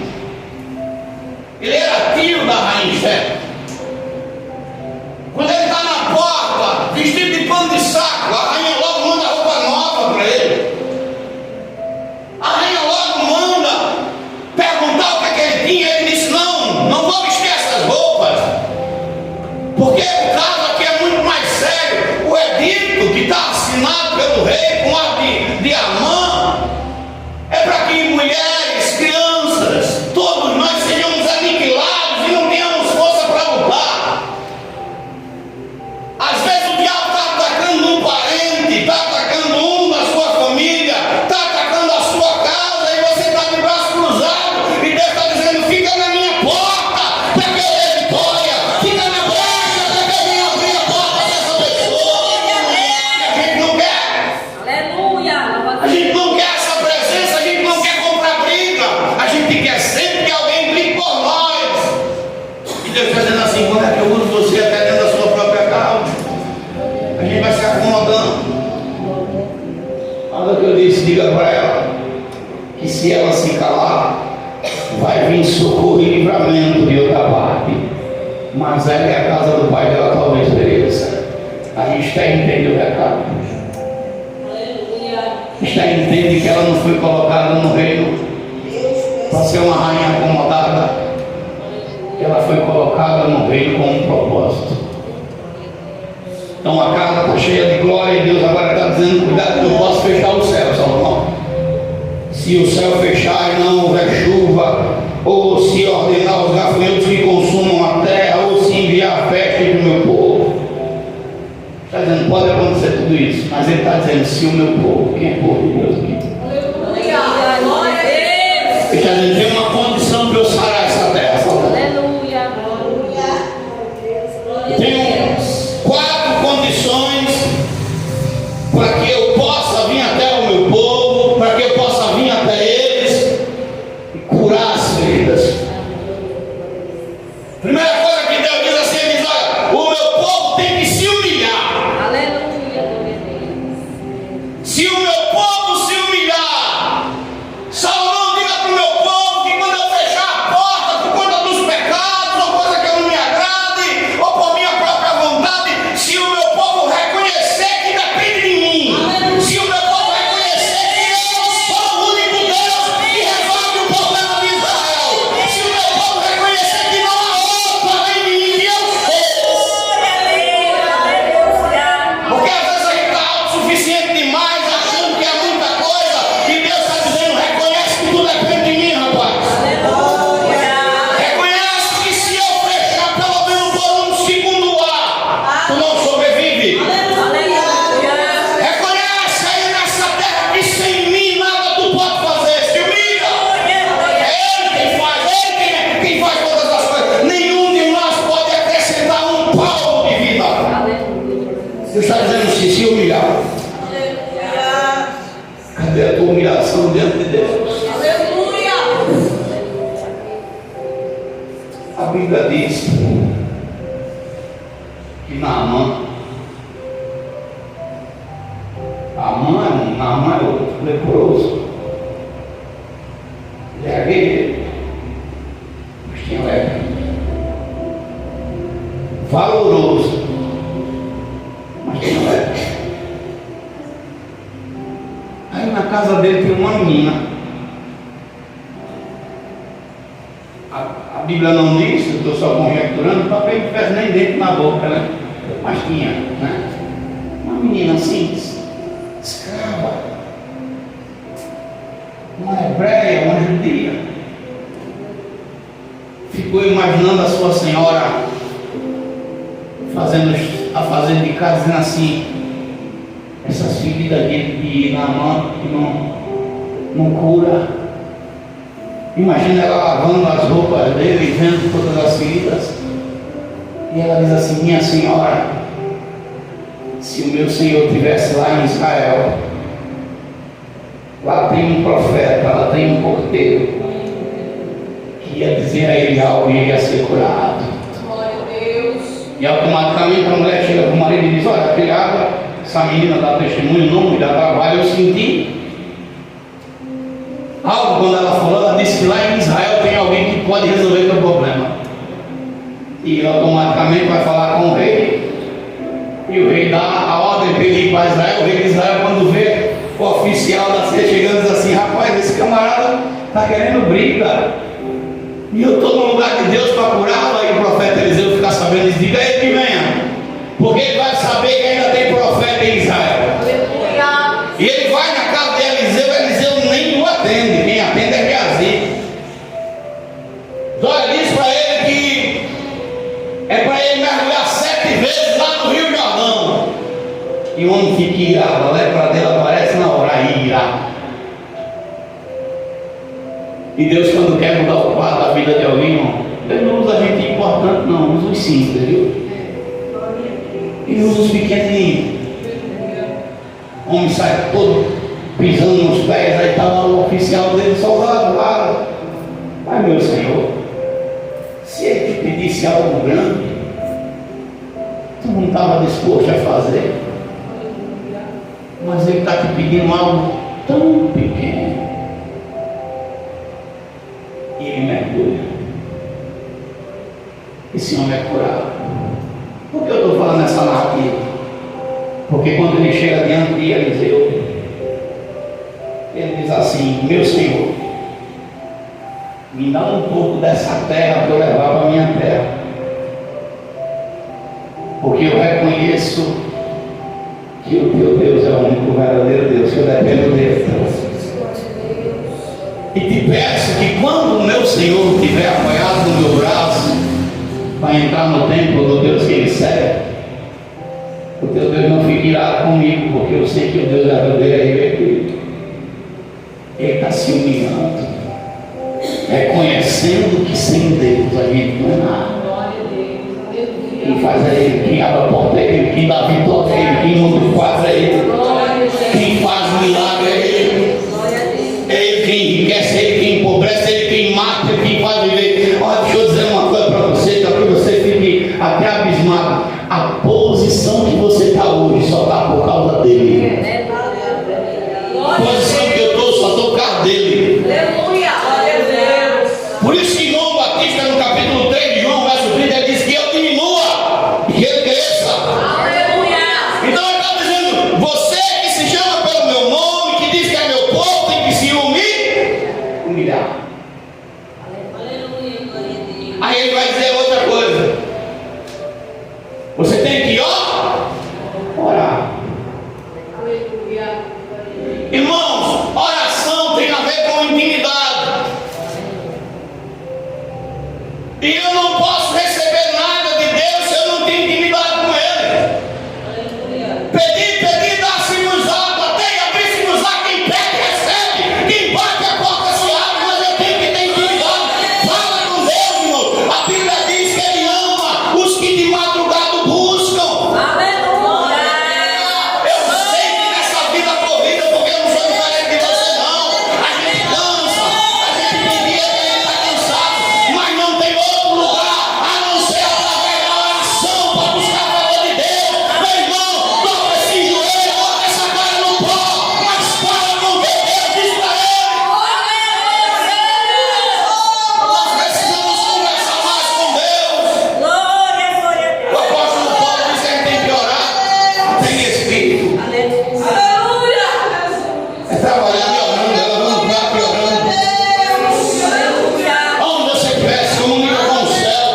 [SPEAKER 6] Ele era tio da rainha Esther. Quando ele está na porta, vestido de pano de saco, a rainha logo manda roupa nova para ele. A rainha logo manda perguntar o que é que ele tinha. Ele disse: não vou vestir essas roupas, porque o caso aqui é muito mais sério. O edito que está assinado pelo rei com a de Amã é para que mulheres, crianças, todos nós sejamos aniquilados e não tenhamos força para lutar. Às vezes o diabo está atacando um parente, está atacando um da sua família, está atacando a sua casa, e você está de braço cruzado e Deus está dizendo: fica na minha porta para que eu dê vitória, fica na porta para que eu venha abrir a porta dessa pessoa. E a gente não quer.
[SPEAKER 3] Aleluia.
[SPEAKER 6] A gente não quer essa presença, a gente não quer comprar briga, a gente quer sempre que alguém brigue por nós. E Deus está dizendo assim: quando é que eu uso você até dentro da sua própria casa? A gente vai se acomodando. Olha o que eu disse: diga para ela que se ela se calar, vai vir socorro e livramento de outra parte, mas ela e a casa do pai dela talvez pereça. A gente está entendendo o recado. Está entende que ela não foi colocada no reino para ser uma rainha acomodada. Ela foi colocada no reino com um propósito. Então a casa está cheia de glória e Deus agora está dizendo: cuidado que eu posso fechar o céu, Salomão. Se o céu fechar e não houver chuva, ou se ordenar os gafanhotos que consumam a terra, ou se enviar peste para o meu povo. Está dizendo: pode acontecer tudo isso, mas ele está dizendo: se o meu povo, quem é povo de Deus aqui?
[SPEAKER 3] Aleluia. Glória a Deus.
[SPEAKER 6] Ele está dizendo: tem uma condição para eu sarar essa terra.
[SPEAKER 3] Aleluia.
[SPEAKER 6] Tem 4 condições para que eu possa vir até o meu povo, para que eu possa vir até eles e curar as feridas. Primeira coisa que Deus diz assim: ele diz: olha, o meu povo tem que se humilhar.
[SPEAKER 3] Aleluia.
[SPEAKER 6] Se o meu povo se humilhar, Salomão, diga para o meu povo que quando eu fechar a porta por conta dos pecados, ou coisa que eu não me agrade, ou por minha própria vontade, se o meu povo reconhecer que depende de mim, se o meu povo reconhecer que eu sou o único Deus que resolve o problema de Israel, se o meu povo reconhecer que não há outro além de mim, que eu sou. Porque às vezes a gente está autossuficiente demais, achando que é muita coisa, e Deus está dizendo: reconhece que tudo depende de mim, rapaz. Reconhece que se eu fechar pelo menos por um segundo ar, tu não sobrevive. Reconhece aí nessa terra que sem mim nada tu pode fazer. Se humilha. É Ele quem faz, Ele quem faz todas as coisas. Nenhum de nós pode acrescentar um palmo de vida. Deus está dizendo assim: se humilhar. Cadê a tua humilhação diante de Deus? A Bíblia diz que Naamã é o leproso. Ele era guerreiro, mas tinha lepra. Valoroso, mas tinha lepra. Aí na casa dele tem uma menina. A Bíblia não diz, eu estou só conjecturando, o papel não tivesse nem dentro na boca, né? Mas tinha, né? Uma menina simples, escrava, uma hebreia, uma judia. Ficou imaginando a sua senhora fazendo de casa, dizendo assim: essas feridas de Naamã que não cura. Imagina ela lavando as roupas dele, vendo todas as feridas. E ela diz assim: minha senhora, se o meu Senhor estivesse lá em Israel, lá tem um profeta, lá tem um porteiro, que ia dizer a ele algo e ele ia ser curado.
[SPEAKER 3] Glória a Deus.
[SPEAKER 6] E automaticamente a mulher chega para o marido e diz: olha, aquele água Essa menina dá testemunho, não me dá trabalho, eu senti algo quando ela falou. Ela disse que lá em Israel tem alguém que pode resolver o teu problema. E automaticamente vai falar com o rei. E o rei dá a ordem para ele ir para Israel. O rei de Israel, quando vê o oficial da cia chegando, diz assim: rapaz, esse camarada está querendo briga. E eu estou no lugar de Deus para curá-lo. Aí o profeta Eliseu fica sabendo, diz: diga a ele que venha, porque ele vai saber que ainda tem profeta em Israel. E ele vai na casa de Eliseu. Eliseu nem o atende, quem atende é Geazi. Olha, diz para ele que é para ele mergulhar 7 vezes lá no Rio Jordão. E o homem fica irado, a lepra dele aparece na hora, irado. E Deus, quando quer mudar o quadro da vida de alguém, irmão, Ele não usa gente importante, não, usa os simples, viu? Ele usa os pequenininhos. O homem sai todo pisando nos pés, aí está lá o oficial dele, soldado lá. Ai, meu Senhor, se ele te pedisse algo grande, tu não estava disposto a fazer. Mas ele está te pedindo algo tão pequeno. E ele mergulha. Esse homem é curado. Por que eu estou falando essa narrativa? Porque quando ele chega diante de Eliseu, ele diz assim: meu Senhor, me dá um pouco dessa terra para eu levar para a minha terra, porque eu reconheço que o teu Deus é o único verdadeiro Deus, que eu dependo dele. E te peço que quando o meu Senhor estiver apoiado no meu braço para entrar no templo do Deus que ele serve, o teu Deus não fique irado comigo, porque eu sei que o Deus verdadeiro é ele. Ele está se humilhando, reconhecendo que sem Deus a gente não é nada. Quem faz é Ele, quem abre a porta é Ele, quem dá a vitória é Ele, quem muda o quadro é Ele, quem faz o milagre é Ele. É Ele quem enriquece, é Ele quem empobrece, é Ele quem mata, é Ele quem faz viver. Olha, deixa eu dizer uma coisa para você, para que você fique até abismado. A posição que você está hoje só está por causa dele. A posição que eu estou só estou por causa dele. Por isso que João Batista, no capítulo 3 de João, verso 30, ele diz que eu diminua e ele cresça. Então ele está dizendo: você que se chama pelo meu nome, que diz que é meu povo, tem que se humilhar. Aí ele vai dizer outra coisa: você tem que orar. Irmãos, oração tem a ver com intimidade. E eu não posso receber nada de Deus se eu não tenho intimidade com Ele. Pedir, dá-se-nos-á, batei, abrir-se-nos-á, quem pede, recebe, quem bate, a porta se abre, mas eu tenho que ter intimidade. Fala com Deus, irmão. A Bíblia diz que Ele ama os que de madrugada buscam. Eu sei que nessa vida corrida, porque eu não sou diferente de você, não. A gente cansa, a gente tem dia que a gente está cansado, mas não tem outro lugar a não ser através da oração para buscar a favor de Deus. Meu irmão, dobra esse joelho, bota essa cara no pó, mas fala com Deus, diz para Ele. Nós precisamos conversar mais com Deus. O apóstolo Paulo diz que a gente tem que orar, tem espírito. É trabalhando e orando, lavando o prato e orando. Onde você cresce, comunica com o céu.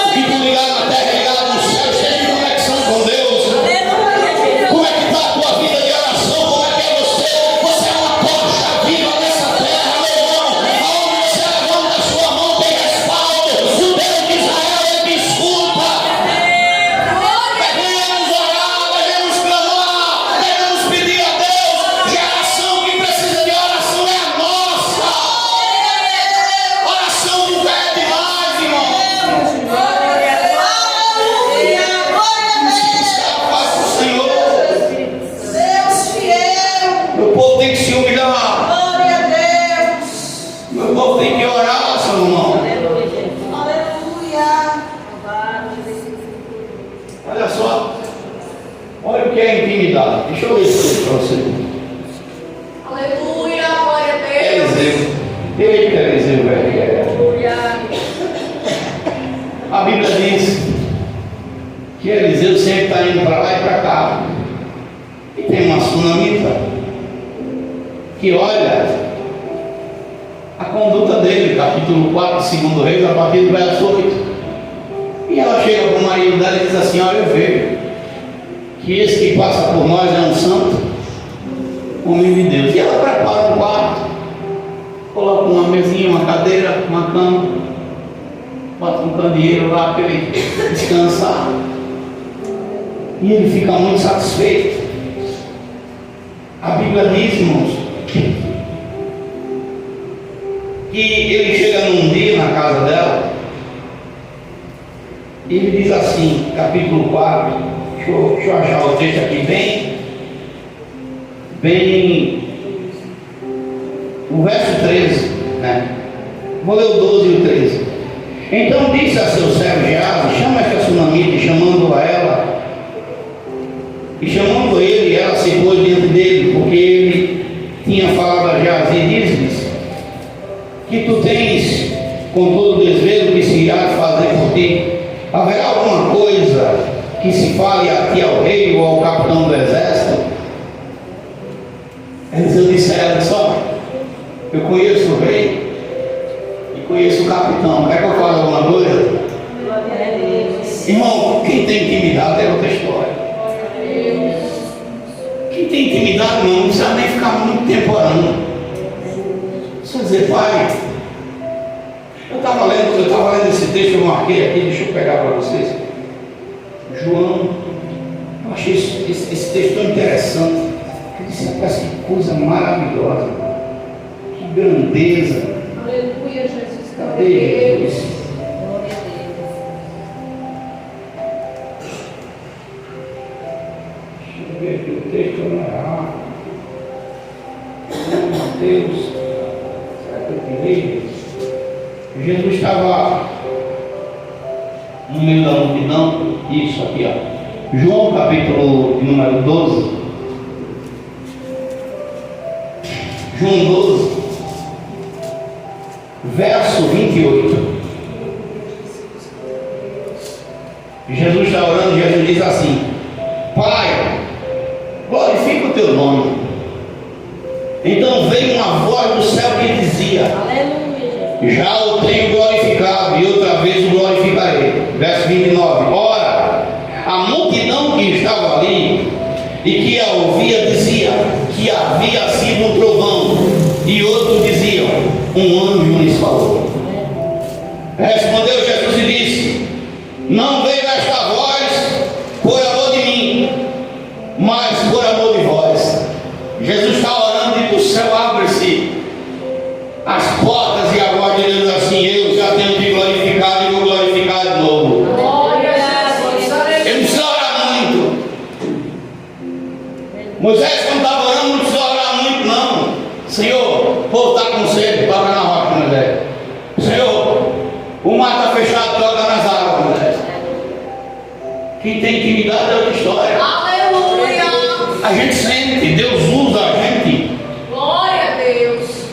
[SPEAKER 6] O que tu ligar na terra é ligado no céu, esteja em conexão com Deus. Como é que está a tua vida de oração? Como é que é você? Você é uma tocha viva nessa terra, meu irmão. Aonde você levanta a sua mão tem respaldo. O Deus de Israel, Ele te escuta. Devemos orar, devemos clamar, devemos pedir a Deus. Geração eu ler isso para você.
[SPEAKER 1] Aleluia, glória a Deus.
[SPEAKER 6] Eliseu. Eu aí que é Eliseu, velho.
[SPEAKER 1] Aleluia.
[SPEAKER 6] A Bíblia diz que Eliseu sempre está indo para lá e para cá. E tem uma sunamita que olha a conduta dele, capítulo 4, 2 Reis, a partir do verso 8. E ela chega para o marido dela e diz assim: olha, eu vejo que esse que passa por nós é um santo, homem de Deus. E ela prepara um quarto, coloca uma mesinha, uma cadeira, uma cama, bota um candeeiro lá para ele descansar. E ele fica muito satisfeito. A Bíblia diz, irmãos, que ele chega num dia na casa dela, e ele diz assim, capítulo 4, deixa eu achar o texto aqui, bem, o verso 13, né? Vou ler o 12 e o 13. Então disse a seu servo Geazi: chama esta sunamita, chamando a ela. E chamando ele, ela se pôs diante dele, porque ele tinha falado a Geazi, e diz-lhes que tu tens com todo o desvelo que se irá fazer por ti. Haverá alguma coisa que se fale a ti, ao rei ou ao capitão do exército? Eliseu disse a ela: só, eu conheço o rei e conheço o capitão. Quer que eu fale alguma coisa? Irmão, quem tem intimidade é outra história. Quem tem intimidade não precisa nem ficar muito tempo orando. Só dizer: pai, eu estava lendo esse texto, eu marquei aqui, deixa eu pegar para vocês. João, eu achei esse texto tão interessante. Eu disse: rapaz, que coisa maravilhosa, que grandeza.
[SPEAKER 1] Aleluia, Jesus.
[SPEAKER 6] Cadê Jesus?
[SPEAKER 1] Glória a Deus.
[SPEAKER 6] Deixa eu ver aqui o texto, não é? Meu Deus, será que eu tirei? Jesus estava no meio da multidão, isso aqui, ó. João capítulo número 12. João 12, verso 28. Jesus está orando e Jesus diz assim: Pai, glorifica o teu nome. Então veio uma voz do céu que dizia:
[SPEAKER 3] Aleluia.
[SPEAKER 6] já o tenho glorificado e outra vez o glorificarei. Verso 29. Ora, a multidão que estava ali e que a ouvia dizia que havia sido um trovão, e outros diziam: um anjo lhes falou. Respondeu Jesus e disse: não veio esta voz por amor de mim, mas por amor de vós. Jesus está orando e do céu abre-se as portas, e a voz de Deus assim: eu já tenho te glorificado e vou glorificar de novo.
[SPEAKER 1] Glória a Deus.
[SPEAKER 6] Eu não preciso orar muito. Moisés, quando estava orando, não precisa orar muito, não. Senhor, o povo está com sede, toca na rocha, Moisés. Senhor, o mar está fechado, toca nas águas, Moisés. Quem tem intimidade é outra história.
[SPEAKER 1] Aleluia.
[SPEAKER 6] A gente sente, Deus usa a gente.
[SPEAKER 1] Glória a Deus.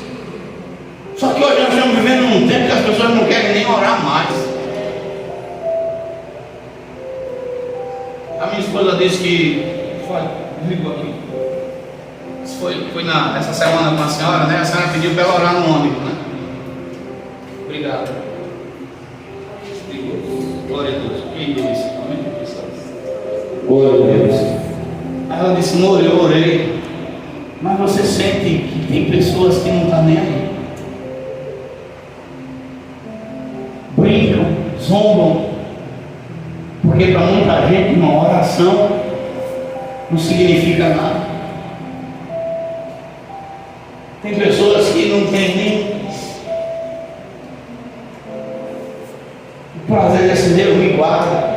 [SPEAKER 6] Só que hoje nós estamos vivendo num tempo que as pessoas não querem nem orar mais. A minha esposa disse que desligou aqui. Foi essa semana com a senhora, né? A senhora pediu para ela orar no ônibus, né? Obrigado. Glória a Deus. Quem disse? Amém? Glória a Deus. Aí ela disse: amor, eu orei. Mas você sente que tem pessoas que não estão nem aí. Brincam, zombam. Porque para muita gente uma oração não significa nada. Tem pessoas que não têm nem o prazer desse Deus me guarda.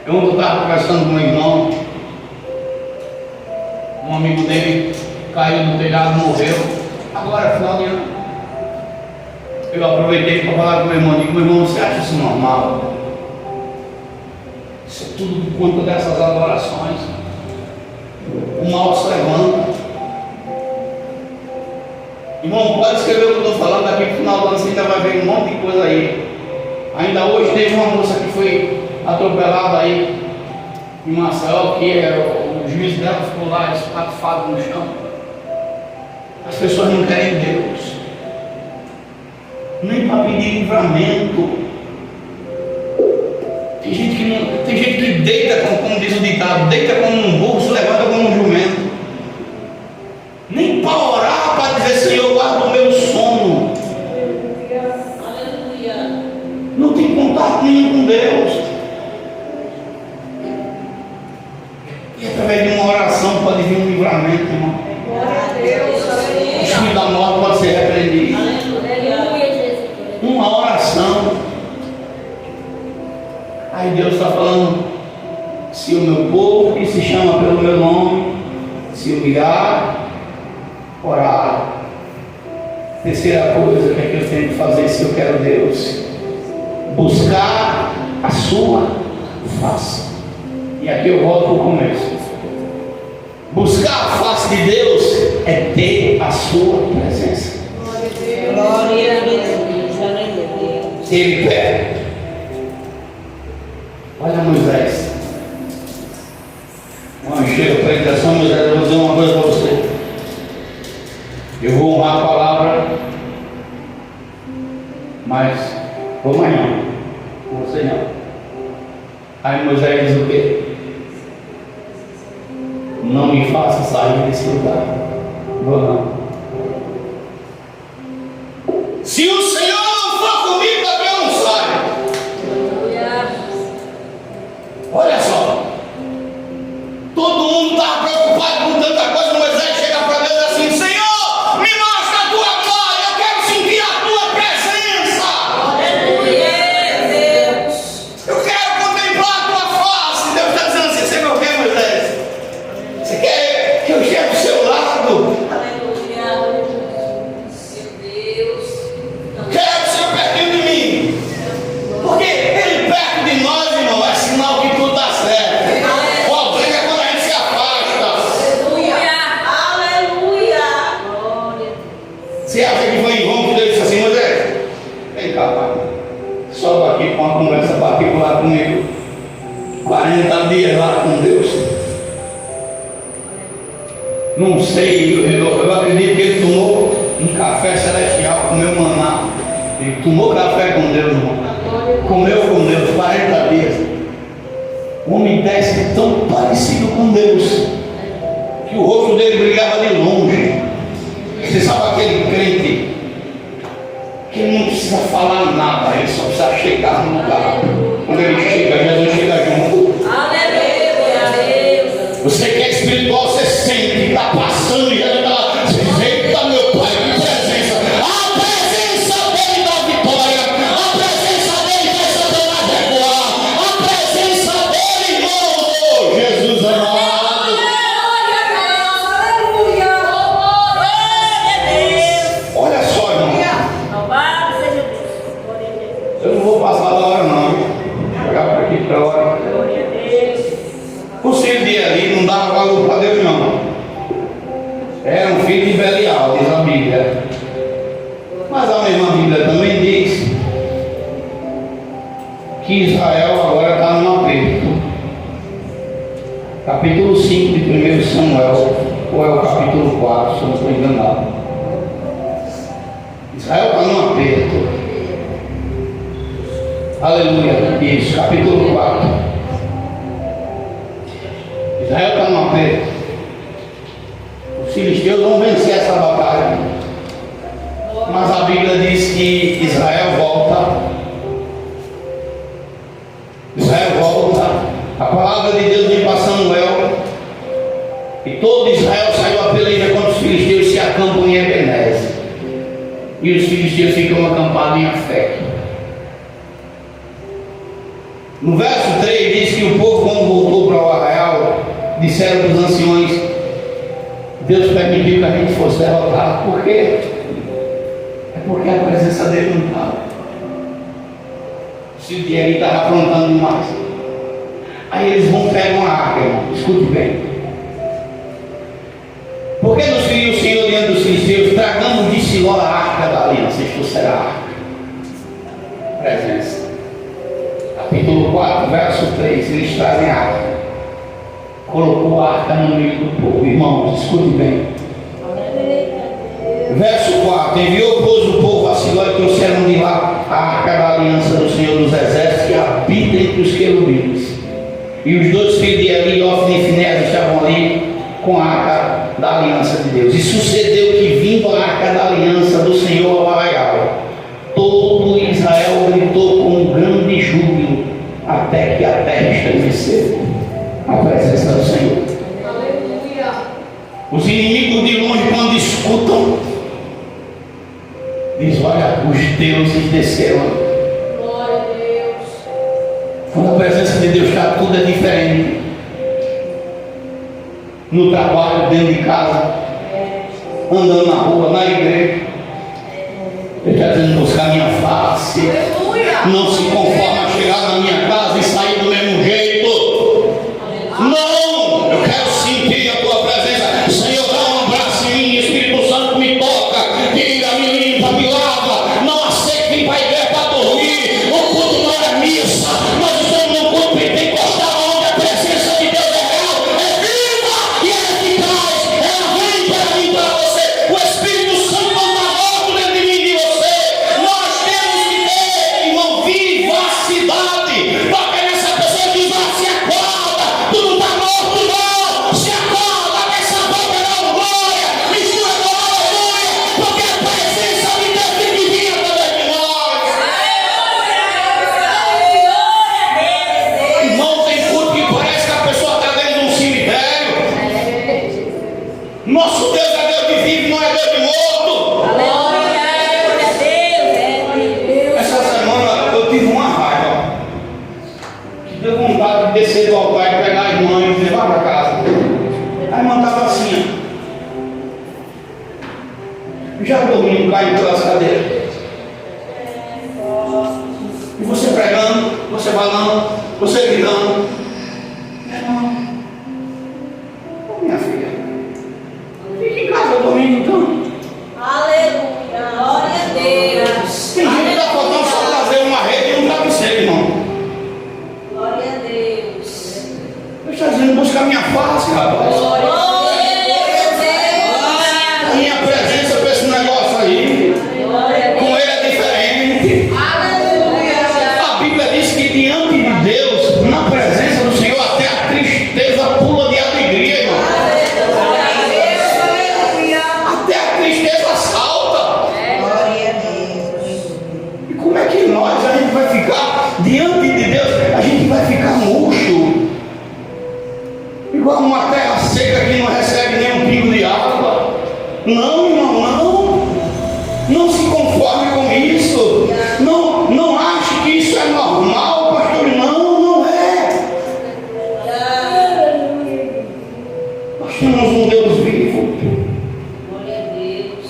[SPEAKER 6] Eu estava conversando com meu irmão, um amigo dele caiu no telhado, morreu, agora final de ano. Eu aproveitei para falar com meu irmão, digo: meu irmão, você acha isso normal? Isso é tudo por conta dessas adorações. O mal se levanta. Irmão, pode escrever o que eu estou falando, daqui para o final do ano você ainda vai ver um monte de coisa aí. Ainda hoje teve uma moça que foi atropelada aí em Maceió, que o juiz dela ficou lá espatufado no chão. As pessoas não querem Deus, nem para pedir livramento. Tem gente que deita, como diz o ditado, deita como um burro, se levanta como um jumento. Nem para orar, para dizer, Senhor, guarda o meu sono.
[SPEAKER 3] Aleluia.
[SPEAKER 6] Não tem contato nenhum com Deus. E através de uma oração pode vir um livramento, irmão.
[SPEAKER 5] Glória a Deus.
[SPEAKER 6] O espírito da morte pode ser repreendido.
[SPEAKER 3] Aleluia, Jesus.
[SPEAKER 6] Uma oração. Aí Deus está falando: se o meu povo, que se chama pelo meu nome, se humilhar, orar. Terceira coisa que é que eu tenho que fazer se eu quero Deus: buscar a sua face. E aqui eu volto para o começo. Buscar a face de Deus é ter a sua presença.
[SPEAKER 3] Glória a Deus. Glória a Deus.
[SPEAKER 6] Ele pede. Olha Moisés. Quando chega a apresentação, Moisés, eu vou dizer uma coisa para você. Eu vou honrar a palavra, mas vou mais não. Você não. Aí Moisés diz o quê? Não me faça sair desse lugar. Vou não. Se o Senhor não for comigo, também eu não saio. Olha só. Todo mundo estava preocupado com tanta coisa. Moisés chega para Deus e diz assim: Senhor, me mostra a tua glória. Eu quero sentir a tua presença.
[SPEAKER 3] Aleluia, Deus.
[SPEAKER 6] Eu quero contemplar a tua face. Deus está dizendo assim: você não quer, Moisés? Você quer que eu esteja do seu lado?
[SPEAKER 3] Aleluia. Meu Deus.
[SPEAKER 6] Quero o Senhor pertinho de mim. Porque Ele perto de nós, irmão, é sinal que tudo dá certo. O problema é quando a gente se afasta.
[SPEAKER 3] Aleluia. Glória.
[SPEAKER 6] Você acha que foi em vão que Deus disse assim: Moisés, vem cá, pai. Sobe aqui com uma conversa particular comigo. 40 dias lá com Deus. Não sei, eu acredito que ele tomou um café celestial, comeu maná. Ele tomou café com Deus, irmão. Comeu com Deus 40 dias. O homem desce tão parecido com Deus que o rosto dele brilhava de longe. Você sabe aquele crente que ele não precisa falar nada, ele só precisa chegar no lugar. Quando ele chega, Jesus chega junto.
[SPEAKER 3] Aleluia, Deus.
[SPEAKER 6] Você que é espiritual, você sente que está passando e já está. Eita, meu Pai, que presença! A presença dele dá vitória, a presença dele faz Satanás recuar, a presença dele, irmão, oh, Jesus amado. Olha só, irmão,
[SPEAKER 3] Louvado seja Deus. Glória a Deus.
[SPEAKER 6] eu não vou passar da hora, não. Chegar para aqui para a hora.
[SPEAKER 3] Glória a Deus.
[SPEAKER 6] O filho de Eli não dava valor para Deus, não. Era um filho de Belial, diz a Bíblia. Mas a mesma Bíblia também diz que Israel agora está num aperto. Capítulo 5 de 1 Samuel, ou é o capítulo 4, se eu não estou enganado. Israel está num aperto. Aleluia, isso, capítulo 4. Israel está num aperto. Os filisteus vão vencer essa batalha. Mas a Bíblia diz que Israel volta. Israel volta. A palavra de Deus vem para Samuel. E todo Israel saiu a peleja contra os filisteus e se acampam em Ebenezer. E os filisteus ficam acampados em Afec. No verso 3 diz que o povo, quando voltou para o arraial, disseram para os anciões: Deus permitiu que a gente fosse derrotado. Por quê? É porque a presença dele não estava. O filho de Eli estava aprontando demais. Aí eles vão pegar uma arca, irmão. Escute bem. Por que nos feriu o Senhor diante dos filisteus? Tragamos de Siló a arca da aliança. Isto será a arca. Presença. Capítulo 4, verso 3. Eles trazem a arca. Colocou a arca no meio do povo. Irmãos, escute bem. Verso 4. Enviou, pois, o povo a Siló e trouxeram de lá a arca da aliança do Senhor dos Exércitos, que habita entre os querubins. E os dois filhos de Eli, Ofni e Finéias, estavam ali com a arca da aliança de Deus. E sucedeu que, vindo a arca da aliança do Senhor ao arraial, todo Israel gritou com um grande júbilo, até que a terra estremeceu a presença do Senhor.
[SPEAKER 5] Aleluia.
[SPEAKER 6] Os inimigos de longe, quando escutam, diz: olha, os deuses desceram.
[SPEAKER 3] Glória a Deus.
[SPEAKER 6] Quando a presença de Deus está, tudo é diferente. No trabalho, dentro de casa, andando na rua, na igreja. Ele está dizendo: buscar minha face.
[SPEAKER 5] Aleluia.
[SPEAKER 6] Não se conforma a chegar na minha casa e sair do mesmo jeito. Não, eu quero sentir a tua presença. Senhor, dá um abraço em mim. Espírito Santo, me toca, tira, me limpa, me lava. Não aceito vir para a igreja para dormir. O culto não é missa. Nós estamos num culto pentecostal onde a presença de Deus é real, é viva e é eficaz. Ela vem para mim, para você. O Espírito Santo não está morto dentro de mim e de você. Nós temos que ter, irmão, vivacidade. Toca nessa pessoa, diz: se acorda. Tu não está morto, não. Se acorda, nessa boca da glória. Mistura com aleluia. Porque a presença de Deus tem que vir através de nós. Irmão, tem culto que parece que a pessoa está dentro de um cemitério. Nosso Deus é Deus que vive, não é Deus de morto. Essa semana eu tive uma raiva. Que deu vontade de descer do altar e pegar as mães e levar para casa. A irmã estava assim, ó. Já dormindo, caindo pelas cadeiras. E você pregando, você falando, você gritando. Ô, minha filha, fica em casa dormindo então.
[SPEAKER 3] Aleluia. Glória a Deus.
[SPEAKER 6] Tem gente que está faltando só trazer uma rede e um travesseiro, irmão.
[SPEAKER 3] Glória a Deus.
[SPEAKER 6] Eu estou dizendo: busca a minha face, rapaz.
[SPEAKER 3] Glória a
[SPEAKER 6] A minha presença para esse negócio aí. Com ele é diferente. A Bíblia diz que diante de Deus, na presença do Senhor, até a tristeza pula de alegria, irmão. Até a tristeza salta. E como é que nós, a gente vai ficar diante de Deus? A gente vai ficar murcho, igual uma terra seca que não recebe nenhum pingo de água. Não, irmão, não. Não se conforme com isso. Não ache que isso é normal, pastor. Não é. Nós temos um Deus vivo.
[SPEAKER 3] Glória a Deus.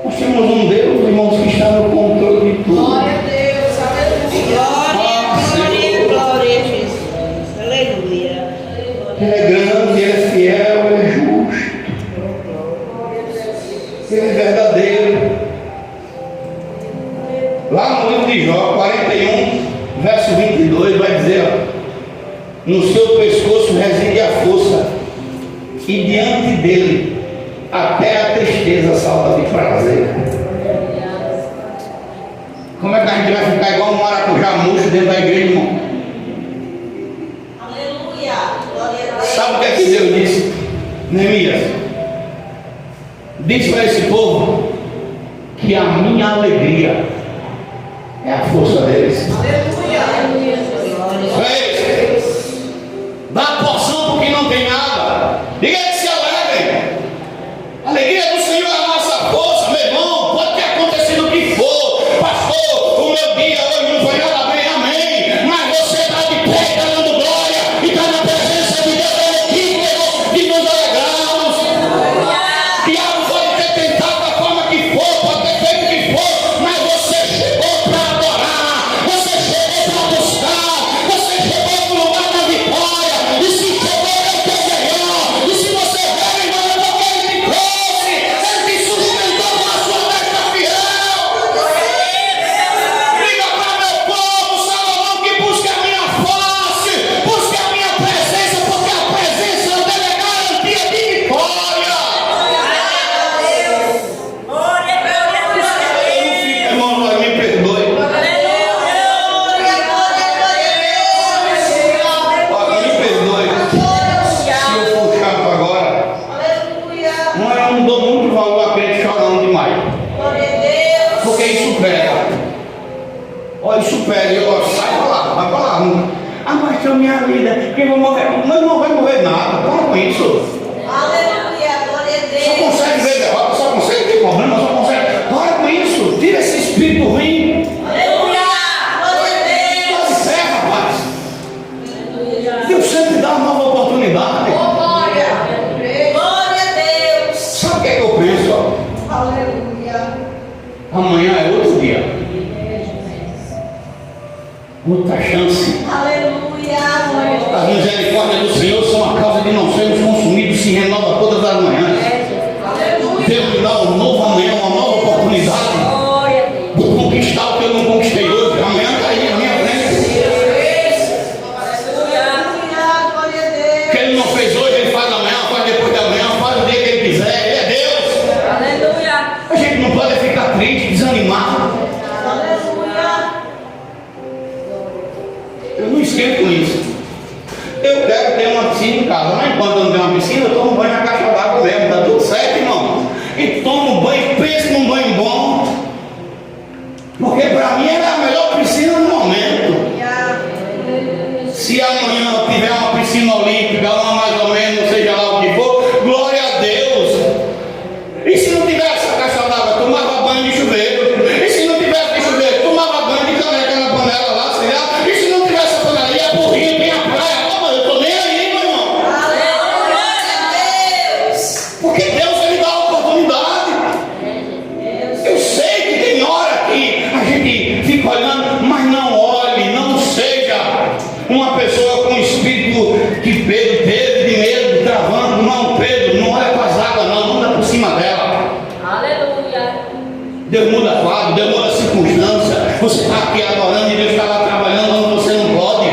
[SPEAKER 6] Nós temos um Deus, irmãos, que está no controle de tudo.
[SPEAKER 5] Glória a Deus. Aleluia.
[SPEAKER 3] Glória a Jesus. Aleluia.
[SPEAKER 6] Ele é grande, ele é fiel, ele é justo. Ele é verdadeiro. Lá no livro de Jó, 41, verso 22, vai dizer: ó, no seu pescoço reside a força, e diante dele até a tristeza salta de prazer. Como é que a gente vai ficar igual um maracujá murcho dentro da igreja, irmão?
[SPEAKER 3] Aleluia. Glória a Deus.
[SPEAKER 6] Sabe o que é que Deus disse? Neemias diz para esse povo que a minha alegria é a força deles.
[SPEAKER 5] Aleluia.
[SPEAKER 6] Dá porção porque não tem nada. Diga que se alegrem. A alegria do Senhor é a nossa força, meu irmão. Pode ter acontecido o que for. Pastor, o meu dia hoje não foi nada bem, amém. Mas você está de pé, está dando glória e está na presença de Deus. É motivo de nos alegrarmos. O diabo pode ter tentado da forma que for, pode ter feito o que for, mas você chegou para adorar, você chegou para buscar, você chegou para o lugar da vitória. pastor, minha vida, que eu vou morrer. Mas não vai morrer nada, para com isso.
[SPEAKER 3] Aleluia, glória a
[SPEAKER 6] Só
[SPEAKER 3] Deus.
[SPEAKER 6] consegue ver derrota, só consegue ter problema, só consegue. Para com isso, tira esse espírito ruim.
[SPEAKER 3] Aleluia, glória a Deus.
[SPEAKER 6] Faz fé, rapaz. Deus sempre dá uma nova oportunidade.
[SPEAKER 3] Glória a Deus.
[SPEAKER 6] Sabe o que é que eu penso? Ó?
[SPEAKER 3] Aleluia.
[SPEAKER 6] Amanhã é outro dia. Outra chance.
[SPEAKER 3] Aleluia.
[SPEAKER 6] As misericórdias do Senhor são a causa de não sermos consumidos, se renova todas as manhãs. Deus me dá um novo amanhã, uma nova oportunidade de conquistar o que eu não conquistei hoje. Amanhã está aí na minha frente.
[SPEAKER 3] Aleluia, glória a Deus.
[SPEAKER 6] O que Ele não fez hoje, Ele faz amanhã, faz depois de amanhã, faz o dia que Ele quiser. Ele é Deus.
[SPEAKER 3] Aleluia.
[SPEAKER 6] A gente não pode ficar triste, desanimado.
[SPEAKER 3] Aleluia.
[SPEAKER 6] Eu não esquento com isso. Eu quero ter uma piscina em casa, mas enquanto eu não tenho uma piscina, eu tomo banho na caixa d'água mesmo, tá tudo certo, irmão? E tomo banho, penso num banho bom, porque para mim era a melhor piscina no momento. Se amanhã eu tiver uma piscina olímpica, uma mais ou menos, seja lá o que for, glória a Deus. E se não tivesse essa caixa d'água, tomava banho de chuveiro. E se não tivesse de chuveiro, tomava banho de caneca na panela lá, sei lá. E se não tivesse a panela, ia pro rio, tem a praia. Eu tô nem aí, meu irmão.
[SPEAKER 3] Glória a Deus.
[SPEAKER 6] Porque Deus ele dá a oportunidade. Eu sei que tem hora que a gente fica olhando, mas não olhe, não seja uma pessoa com espírito que Pedro teve de medo, travando. Não, Pedro, não olha para as águas, não anda por cima dela.
[SPEAKER 3] Aleluia.
[SPEAKER 6] Deus muda quadro, Deus muda circunstância. Você está aqui adorando e Deus está lá trabalhando onde você não pode.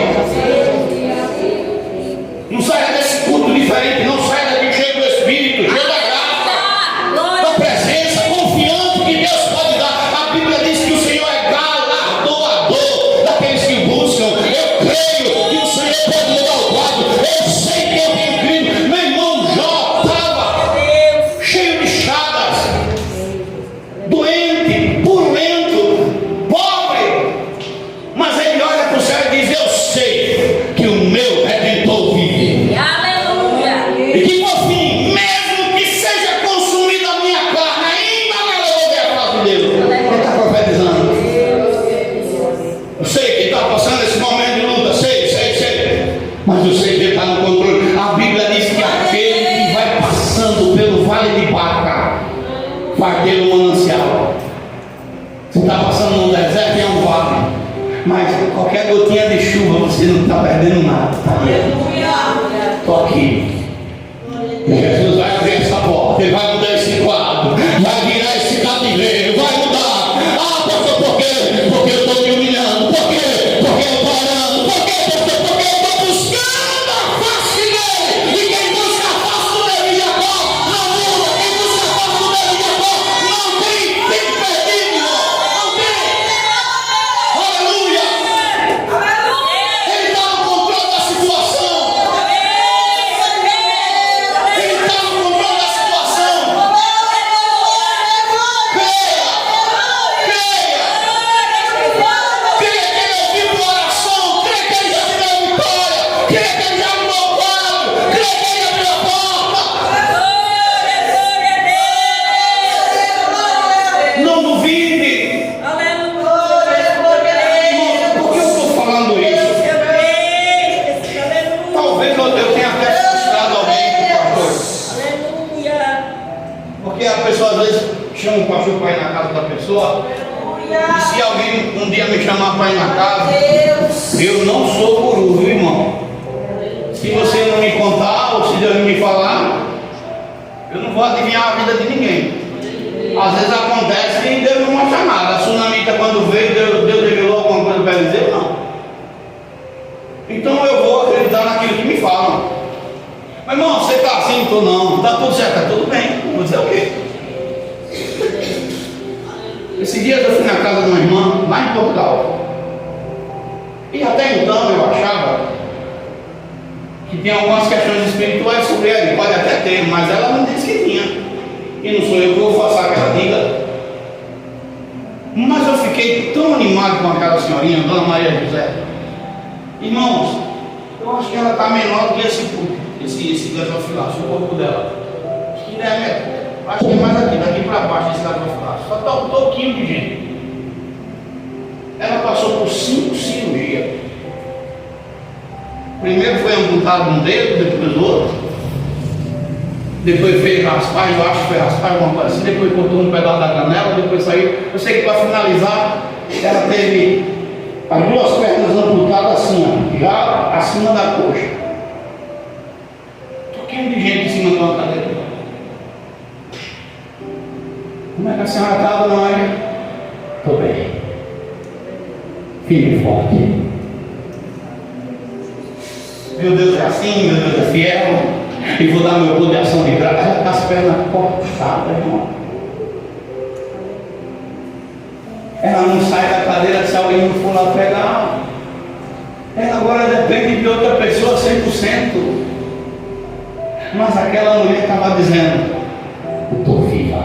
[SPEAKER 6] Não saia desse culto diferente, não saia daqui cheio do Espírito, cheio da graça, da presença, confiante que Deus pode dar. A Bíblia diz que o Senhor é galardoador daqueles que o buscam. Eu creio que o Senhor pode mudar o quadro. Eu sei que eu tenho crido. Meu irmão Jó estava cheio de chagas, doente, purulento, pobre. Mas ele olha para o céu e diz: eu sei que o meu Redentor vive.
[SPEAKER 3] Aleluia.
[SPEAKER 6] E que por fim, mesmo que seja consumida a minha carne, ainda não eu vou ver a face dele. Ele está profetizando. Eu sei que está passando esse momento de luta, sei. Mas eu sei que ele está no controle. A Bíblia diz que aquele que vai passando pelo vale de Baca vai ter um manancial. Você está passando num deserto e é um vale. Mas qualquer gotinha de chuva você não está perdendo nada. Estou aqui. Jesus vai abrir essa porta, Ele vai mudar esse quadro, vai virar esse cativeiro, vai mudar. Ah, pastor, por quê? Porque eu estou me humilhando. Por quê? Porque eu estou orando. Por quê, pastor? Porque eu estou buscando a face dele. E quem busca a face do Deus de Jacó não muda. Quem busca a face do Deus de Jacó não tem perdido, não tem. Aleluia. Ele está no controle da situação. Ele está no controle da situação. Creia. Creia que ele ouviu tua oração. Creia que ele já te deu a vitória. Creia que ele já mudou o quadro. Creia que ele abriu a porta. Não duvide. Irmão, por que eu estou falando isso? Talvez eu tenha até frustrado alguém, pastor. Porque a pessoa às vezes chama o pastor para ir na casa da pessoa. E se alguém um dia me chamar para ir na casa, eu não sou guru, viu, irmão? Se você não me contar, ou se Deus não me falar, eu não vou adivinhar a vida de ninguém. Às vezes acontece e Deus não mostra nada. A tsunamita, quando veio, Deus revelou alguma coisa para ele dizer, não. Então eu vou acreditar naquilo que me falam. Mas irmão, você está assim? Estou não. Está tudo certo? Está tudo bem. Vou dizer o quê? Esse dia eu fui na casa de uma irmã, lá em Portugal. E até então eu achava que tinha algumas questões espirituais sobre ela. Pode até ter, mas ela não disse que tinha. E não sou eu que vou passar que ela diga. Mas eu fiquei tão animado com aquela senhorinha, Dona Maria José. Irmãos, Eu acho que ela está menor do que esse gasofilaço, o corpo dela. Acho que acho que é mais aqui, daqui para baixo desse gasofilaço. Só está um pouquinho de gente. Ela passou por 5 cirurgias. Primeiro foi amputado um dedo, depois outro. Depois veio raspar, eu acho que foi raspar alguma coisa assim. Depois cortou um pedaço da canela, depois saiu. Eu sei que para finalizar, ela teve as 2 pernas amputadas assim, ó, já acima da coxa. Um pouquinho de gente em cima de uma cadeira. Como é que a senhora está, dona Maria? Estou bem. Firme e forte. Meu Deus é assim, meu Deus é fiel. E vou dar meu poder de ação de graça. Com as pernas cortadas, irmão. Ela não sai da cadeira se alguém não for lá pegar. Ela agora depende de outra pessoa 100%. Mas aquela mulher estava dizendo: eu estou viva.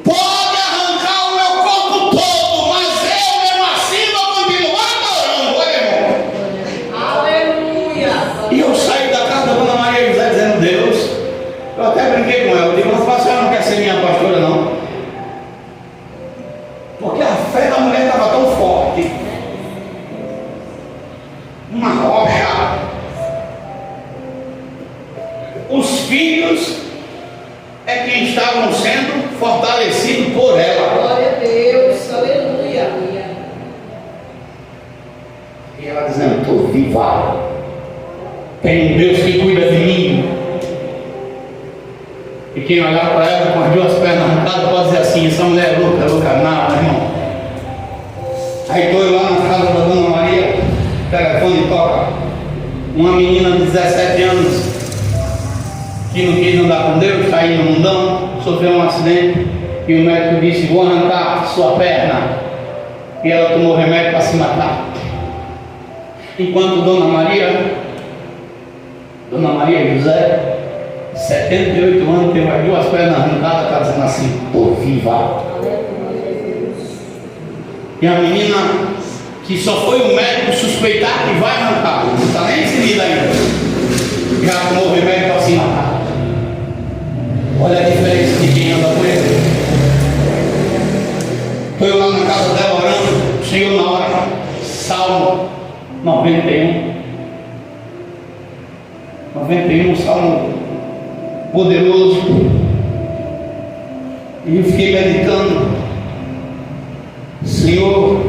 [SPEAKER 6] Pode arrancar o meu corpo todo, mas eu mesmo assim vou continuar adorando. Olha, irmão.
[SPEAKER 3] Aleluia.
[SPEAKER 6] E eu saí da casa da dona Maria José dizendo: Deus. Eu até brinquei com ela. Eu digo: a senhora não quer ser minha pastora, não? Porque a fé da mulher estava tão forte. Uma rocha. Os filhos é que estavam sendo fortalecidos por ela.
[SPEAKER 3] Glória a Deus. Aleluia.
[SPEAKER 6] E ela dizendo: estou viva. Tem um Deus que cuida de mim. E quem olhar para ela com as 2 pernas arrancadas pode dizer assim: essa mulher é louca, nada, irmão. Aí estou eu lá na casa da dona Maria, o telefone toca. Uma menina de 17 anos que não quis andar com Deus, saiu no mundão, sofreu um acidente e o médico disse: vou arrancar sua perna. E ela tomou remédio para se matar. Enquanto Dona Maria José, 78 anos, teve as 2 pernas arrancadas, está dizendo assim: estou viva. E a menina que só foi o médico suspeitar que vai arrancar, não está nem decidida ainda, já tomou remédio para se matar. Olha a diferença de quem anda com ele. Estou eu lá na casa dela orando, chegou na hora, Salmo 91, Salmo poderoso. E eu fiquei meditando, Senhor,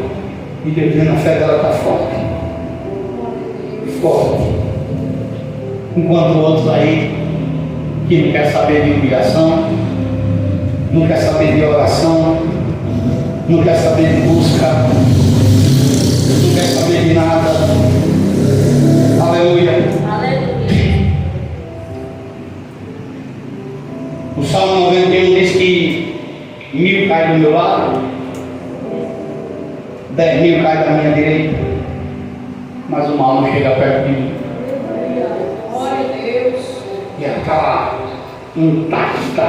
[SPEAKER 6] e dizendo: a fé dela está forte. Enquanto outros aí que não quer saber de humilhação, não quer saber de oração, não quer saber de busca, não quer saber de nada. Aleluia. O Salmo 91 diz que 1000 cai do meu lado, 10.000 cai da minha direita, mas o mal não chega perto de mim.
[SPEAKER 3] Glória a Deus.
[SPEAKER 6] E ela está lá, intacta.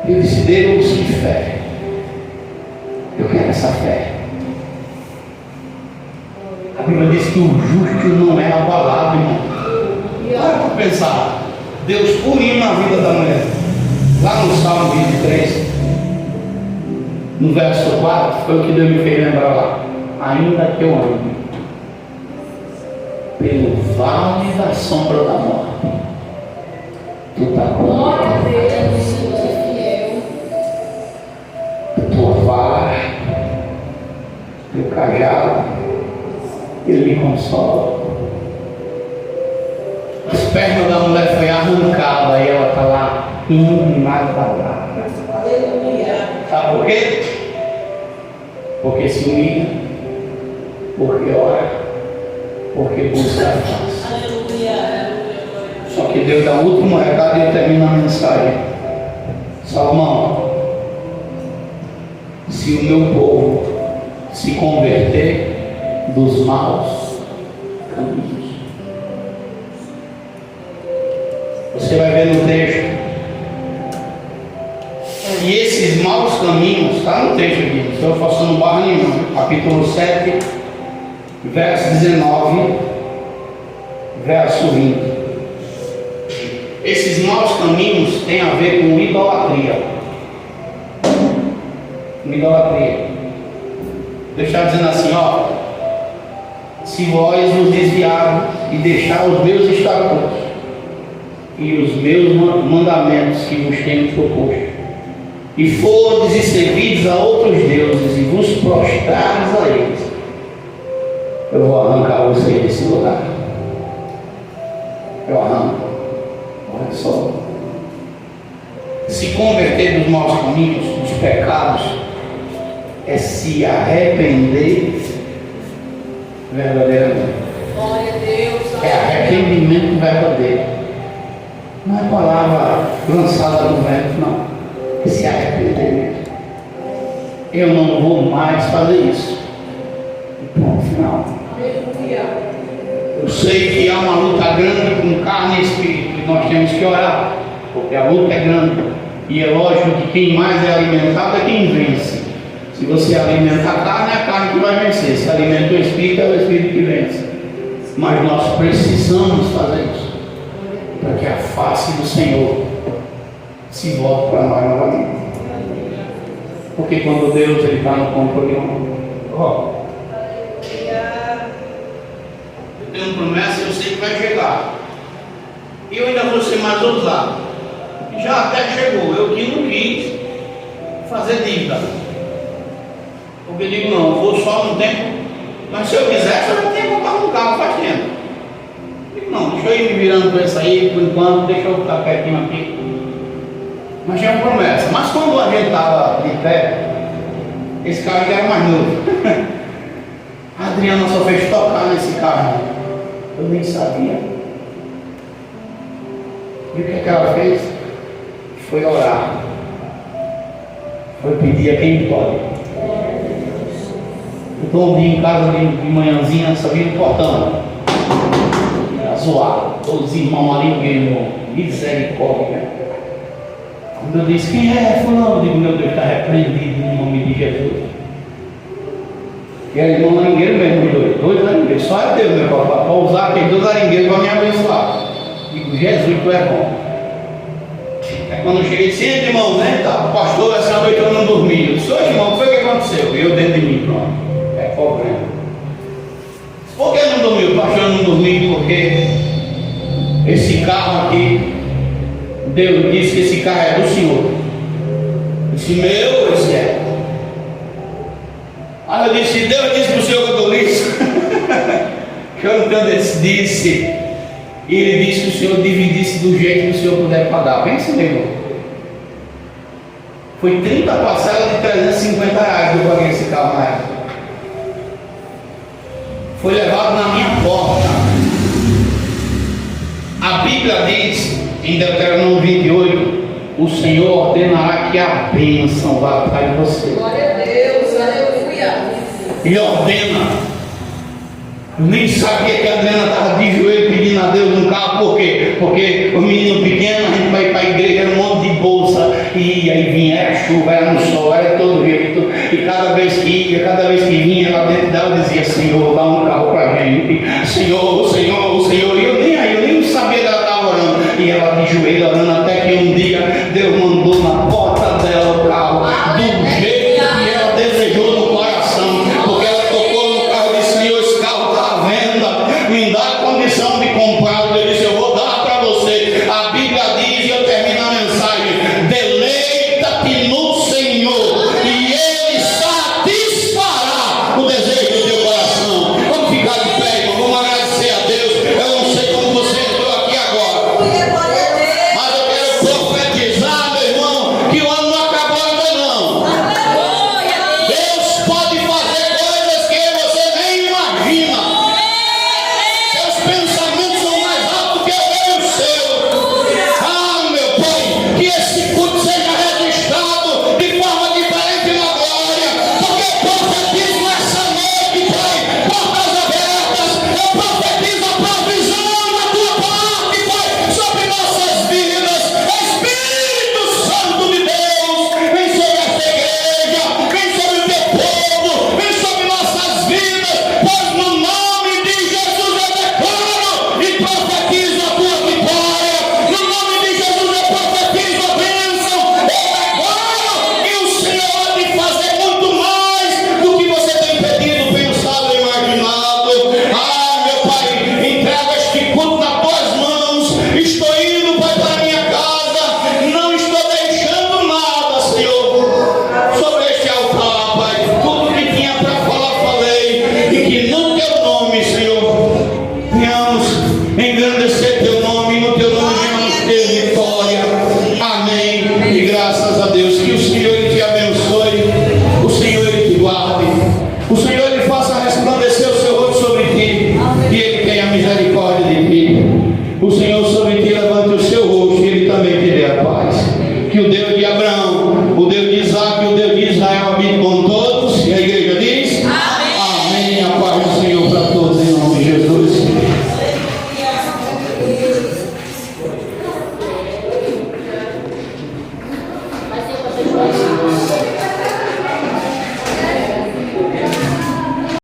[SPEAKER 6] Eu disse: Deus, que fé. Eu quero essa fé. A Bíblia diz que o justo não é abalado, irmão. Para para pensar, Deus purinho na vida da mulher. Lá no Salmo 23, no verso 4, foi o que Deus me fez lembrar lá. Ainda que eu ande pelo vale da sombra da morte, tu está
[SPEAKER 3] Glória a
[SPEAKER 6] comigo.
[SPEAKER 3] Deus, Senhor fiel.
[SPEAKER 6] Tua vara, teu cajado, ele me consola. As pernas da mulher foi arrancada e ela está lá inabalada.
[SPEAKER 3] Aleluia.
[SPEAKER 6] Sabe por quê? Porque se humilha, porque ora, porque busca a paz.
[SPEAKER 3] Aleluia.
[SPEAKER 6] Só que Deus dá o último recado e eu termino a mensagem. Salomão, se o meu povo se converter dos maus caminhos, você vai ver no texto que esses maus maus caminhos, está no texto aqui, não estou forçando barra nenhuma, capítulo 7, verso 19, verso 20. Esses maus caminhos têm a ver com idolatria. Com idolatria. Deus está dizendo assim, ó: se vós vos desviar e deixar os meus estatutos e os meus mandamentos que vos tenho proposto, e fordes e servides a outros deuses e vos prostrares a eles, eu vou arrancar vocês desse lugar. Eu arranco. Olha só. Se converter dos maus caminhos, dos pecados, é se arrepender verdadeiramente.
[SPEAKER 3] Glória a Deus.
[SPEAKER 6] É arrependimento verdadeiro. Não é palavra lançada no vento, não. É se arrepender mesmo. Eu não vou mais fazer isso. E ponto final. Eu sei que há uma luta grande com carne e espírito, e nós temos que orar, porque a luta é grande. E é lógico que quem mais é alimentado é quem vence. Se você alimenta a carne, é a carne que vai vencer. Se alimenta o espírito, é o espírito que vence. Mas nós precisamos fazer isso, para que a face do Senhor se volte para nós novamente. Porque quando Deus está no controle, ó, eu tenho promessa, eu sei que vai chegar. E eu ainda vou ser mais ousado. Já até chegou, eu que não quis fazer dívida. Porque eu digo, não, eu vou só no tempo. Mas se eu quisesse, eu já tinha comprado um carro faz tempo. Eu digo, não, deixa eu ir me virando com isso aí, por enquanto, deixa eu ficar pertinho aqui. Mas tinha uma promessa. Mas quando a gente estava de pé, esse carro já era mais novo. A Adriana só fez tocar nesse carro. Eu nem sabia. E o que ela fez? Foi orar. Foi pedir a quem pode. Eu estou um dia em casa de manhãzinha, sabia no portão. Era zoado. Todos os irmãos ali, irmão. Misericórdia. Quando eu disse, quem é fulano? Eu digo, meu Deus, está repreendido no nome de Jesus. E era irmão laringueiro mesmo, dois laringueiros. Só é Deus, meu papai, para usar aqueles dois laringueiros para me abençoar. Digo, Jesus, tu é bom. Aí quando eu cheguei, disse, irmão, né? Tá, pastor, essa noite eu não dormi. Eu disse, hoje, irmão, o que foi que aconteceu? E eu dentro de mim, pronto. É problema. Por que não dormiu? Pastor, eu não dormi porque esse carro aqui, Deus disse que esse carro é do Senhor. Eu disse, meu, esse é. Aí eu disse, Deus disse para o Senhor que eu estou liso. Que eu não disse. E ele disse que o Senhor dividisse do jeito que o Senhor puder pagar. Pensa, meu irmão. Foi 30 parcelas de R$350 que eu paguei esse carro na época. Foi levado na minha porta. A Bíblia diz, em Deuteronômio 28, o Senhor ordenará que a bênção vá atrás de você.
[SPEAKER 3] Glória a Deus, aleluia.
[SPEAKER 6] Ele ordena. Eu nem sabia que a Adriana estava de joelho pedindo a Deus um carro, por quê? Porque o menino pequeno, a gente vai para a igreja, era um monte de bolsa, e aí vinha, era chuva, era no sol, era todo jeito, e cada vez que ia, cada vez que vinha, lá dentro dela dizia, Senhor, dá um carro para a gente, Senhor, Senhor, Senhor, e eu nem sabia que ela estava orando, e ela de joelho orando, até que um dia Deus mandou na porta dela o carro, do jeito que ela desejou no coração, porque ela tocou no carro e disse, Senhor, esse carro está à venda, me dá a condição de comprá-lo. Eu disse, eu vou dar para você. A Bíblia diz, e eu termino a mensagem, deleita-te no Senhor e Ele satisfará o desejo do teu coração. Vamos ficar de pé, irmão, vamos agradecer a Deus. Eu não sei como você entrou aqui agora, mas eu quero profetizar o Deus de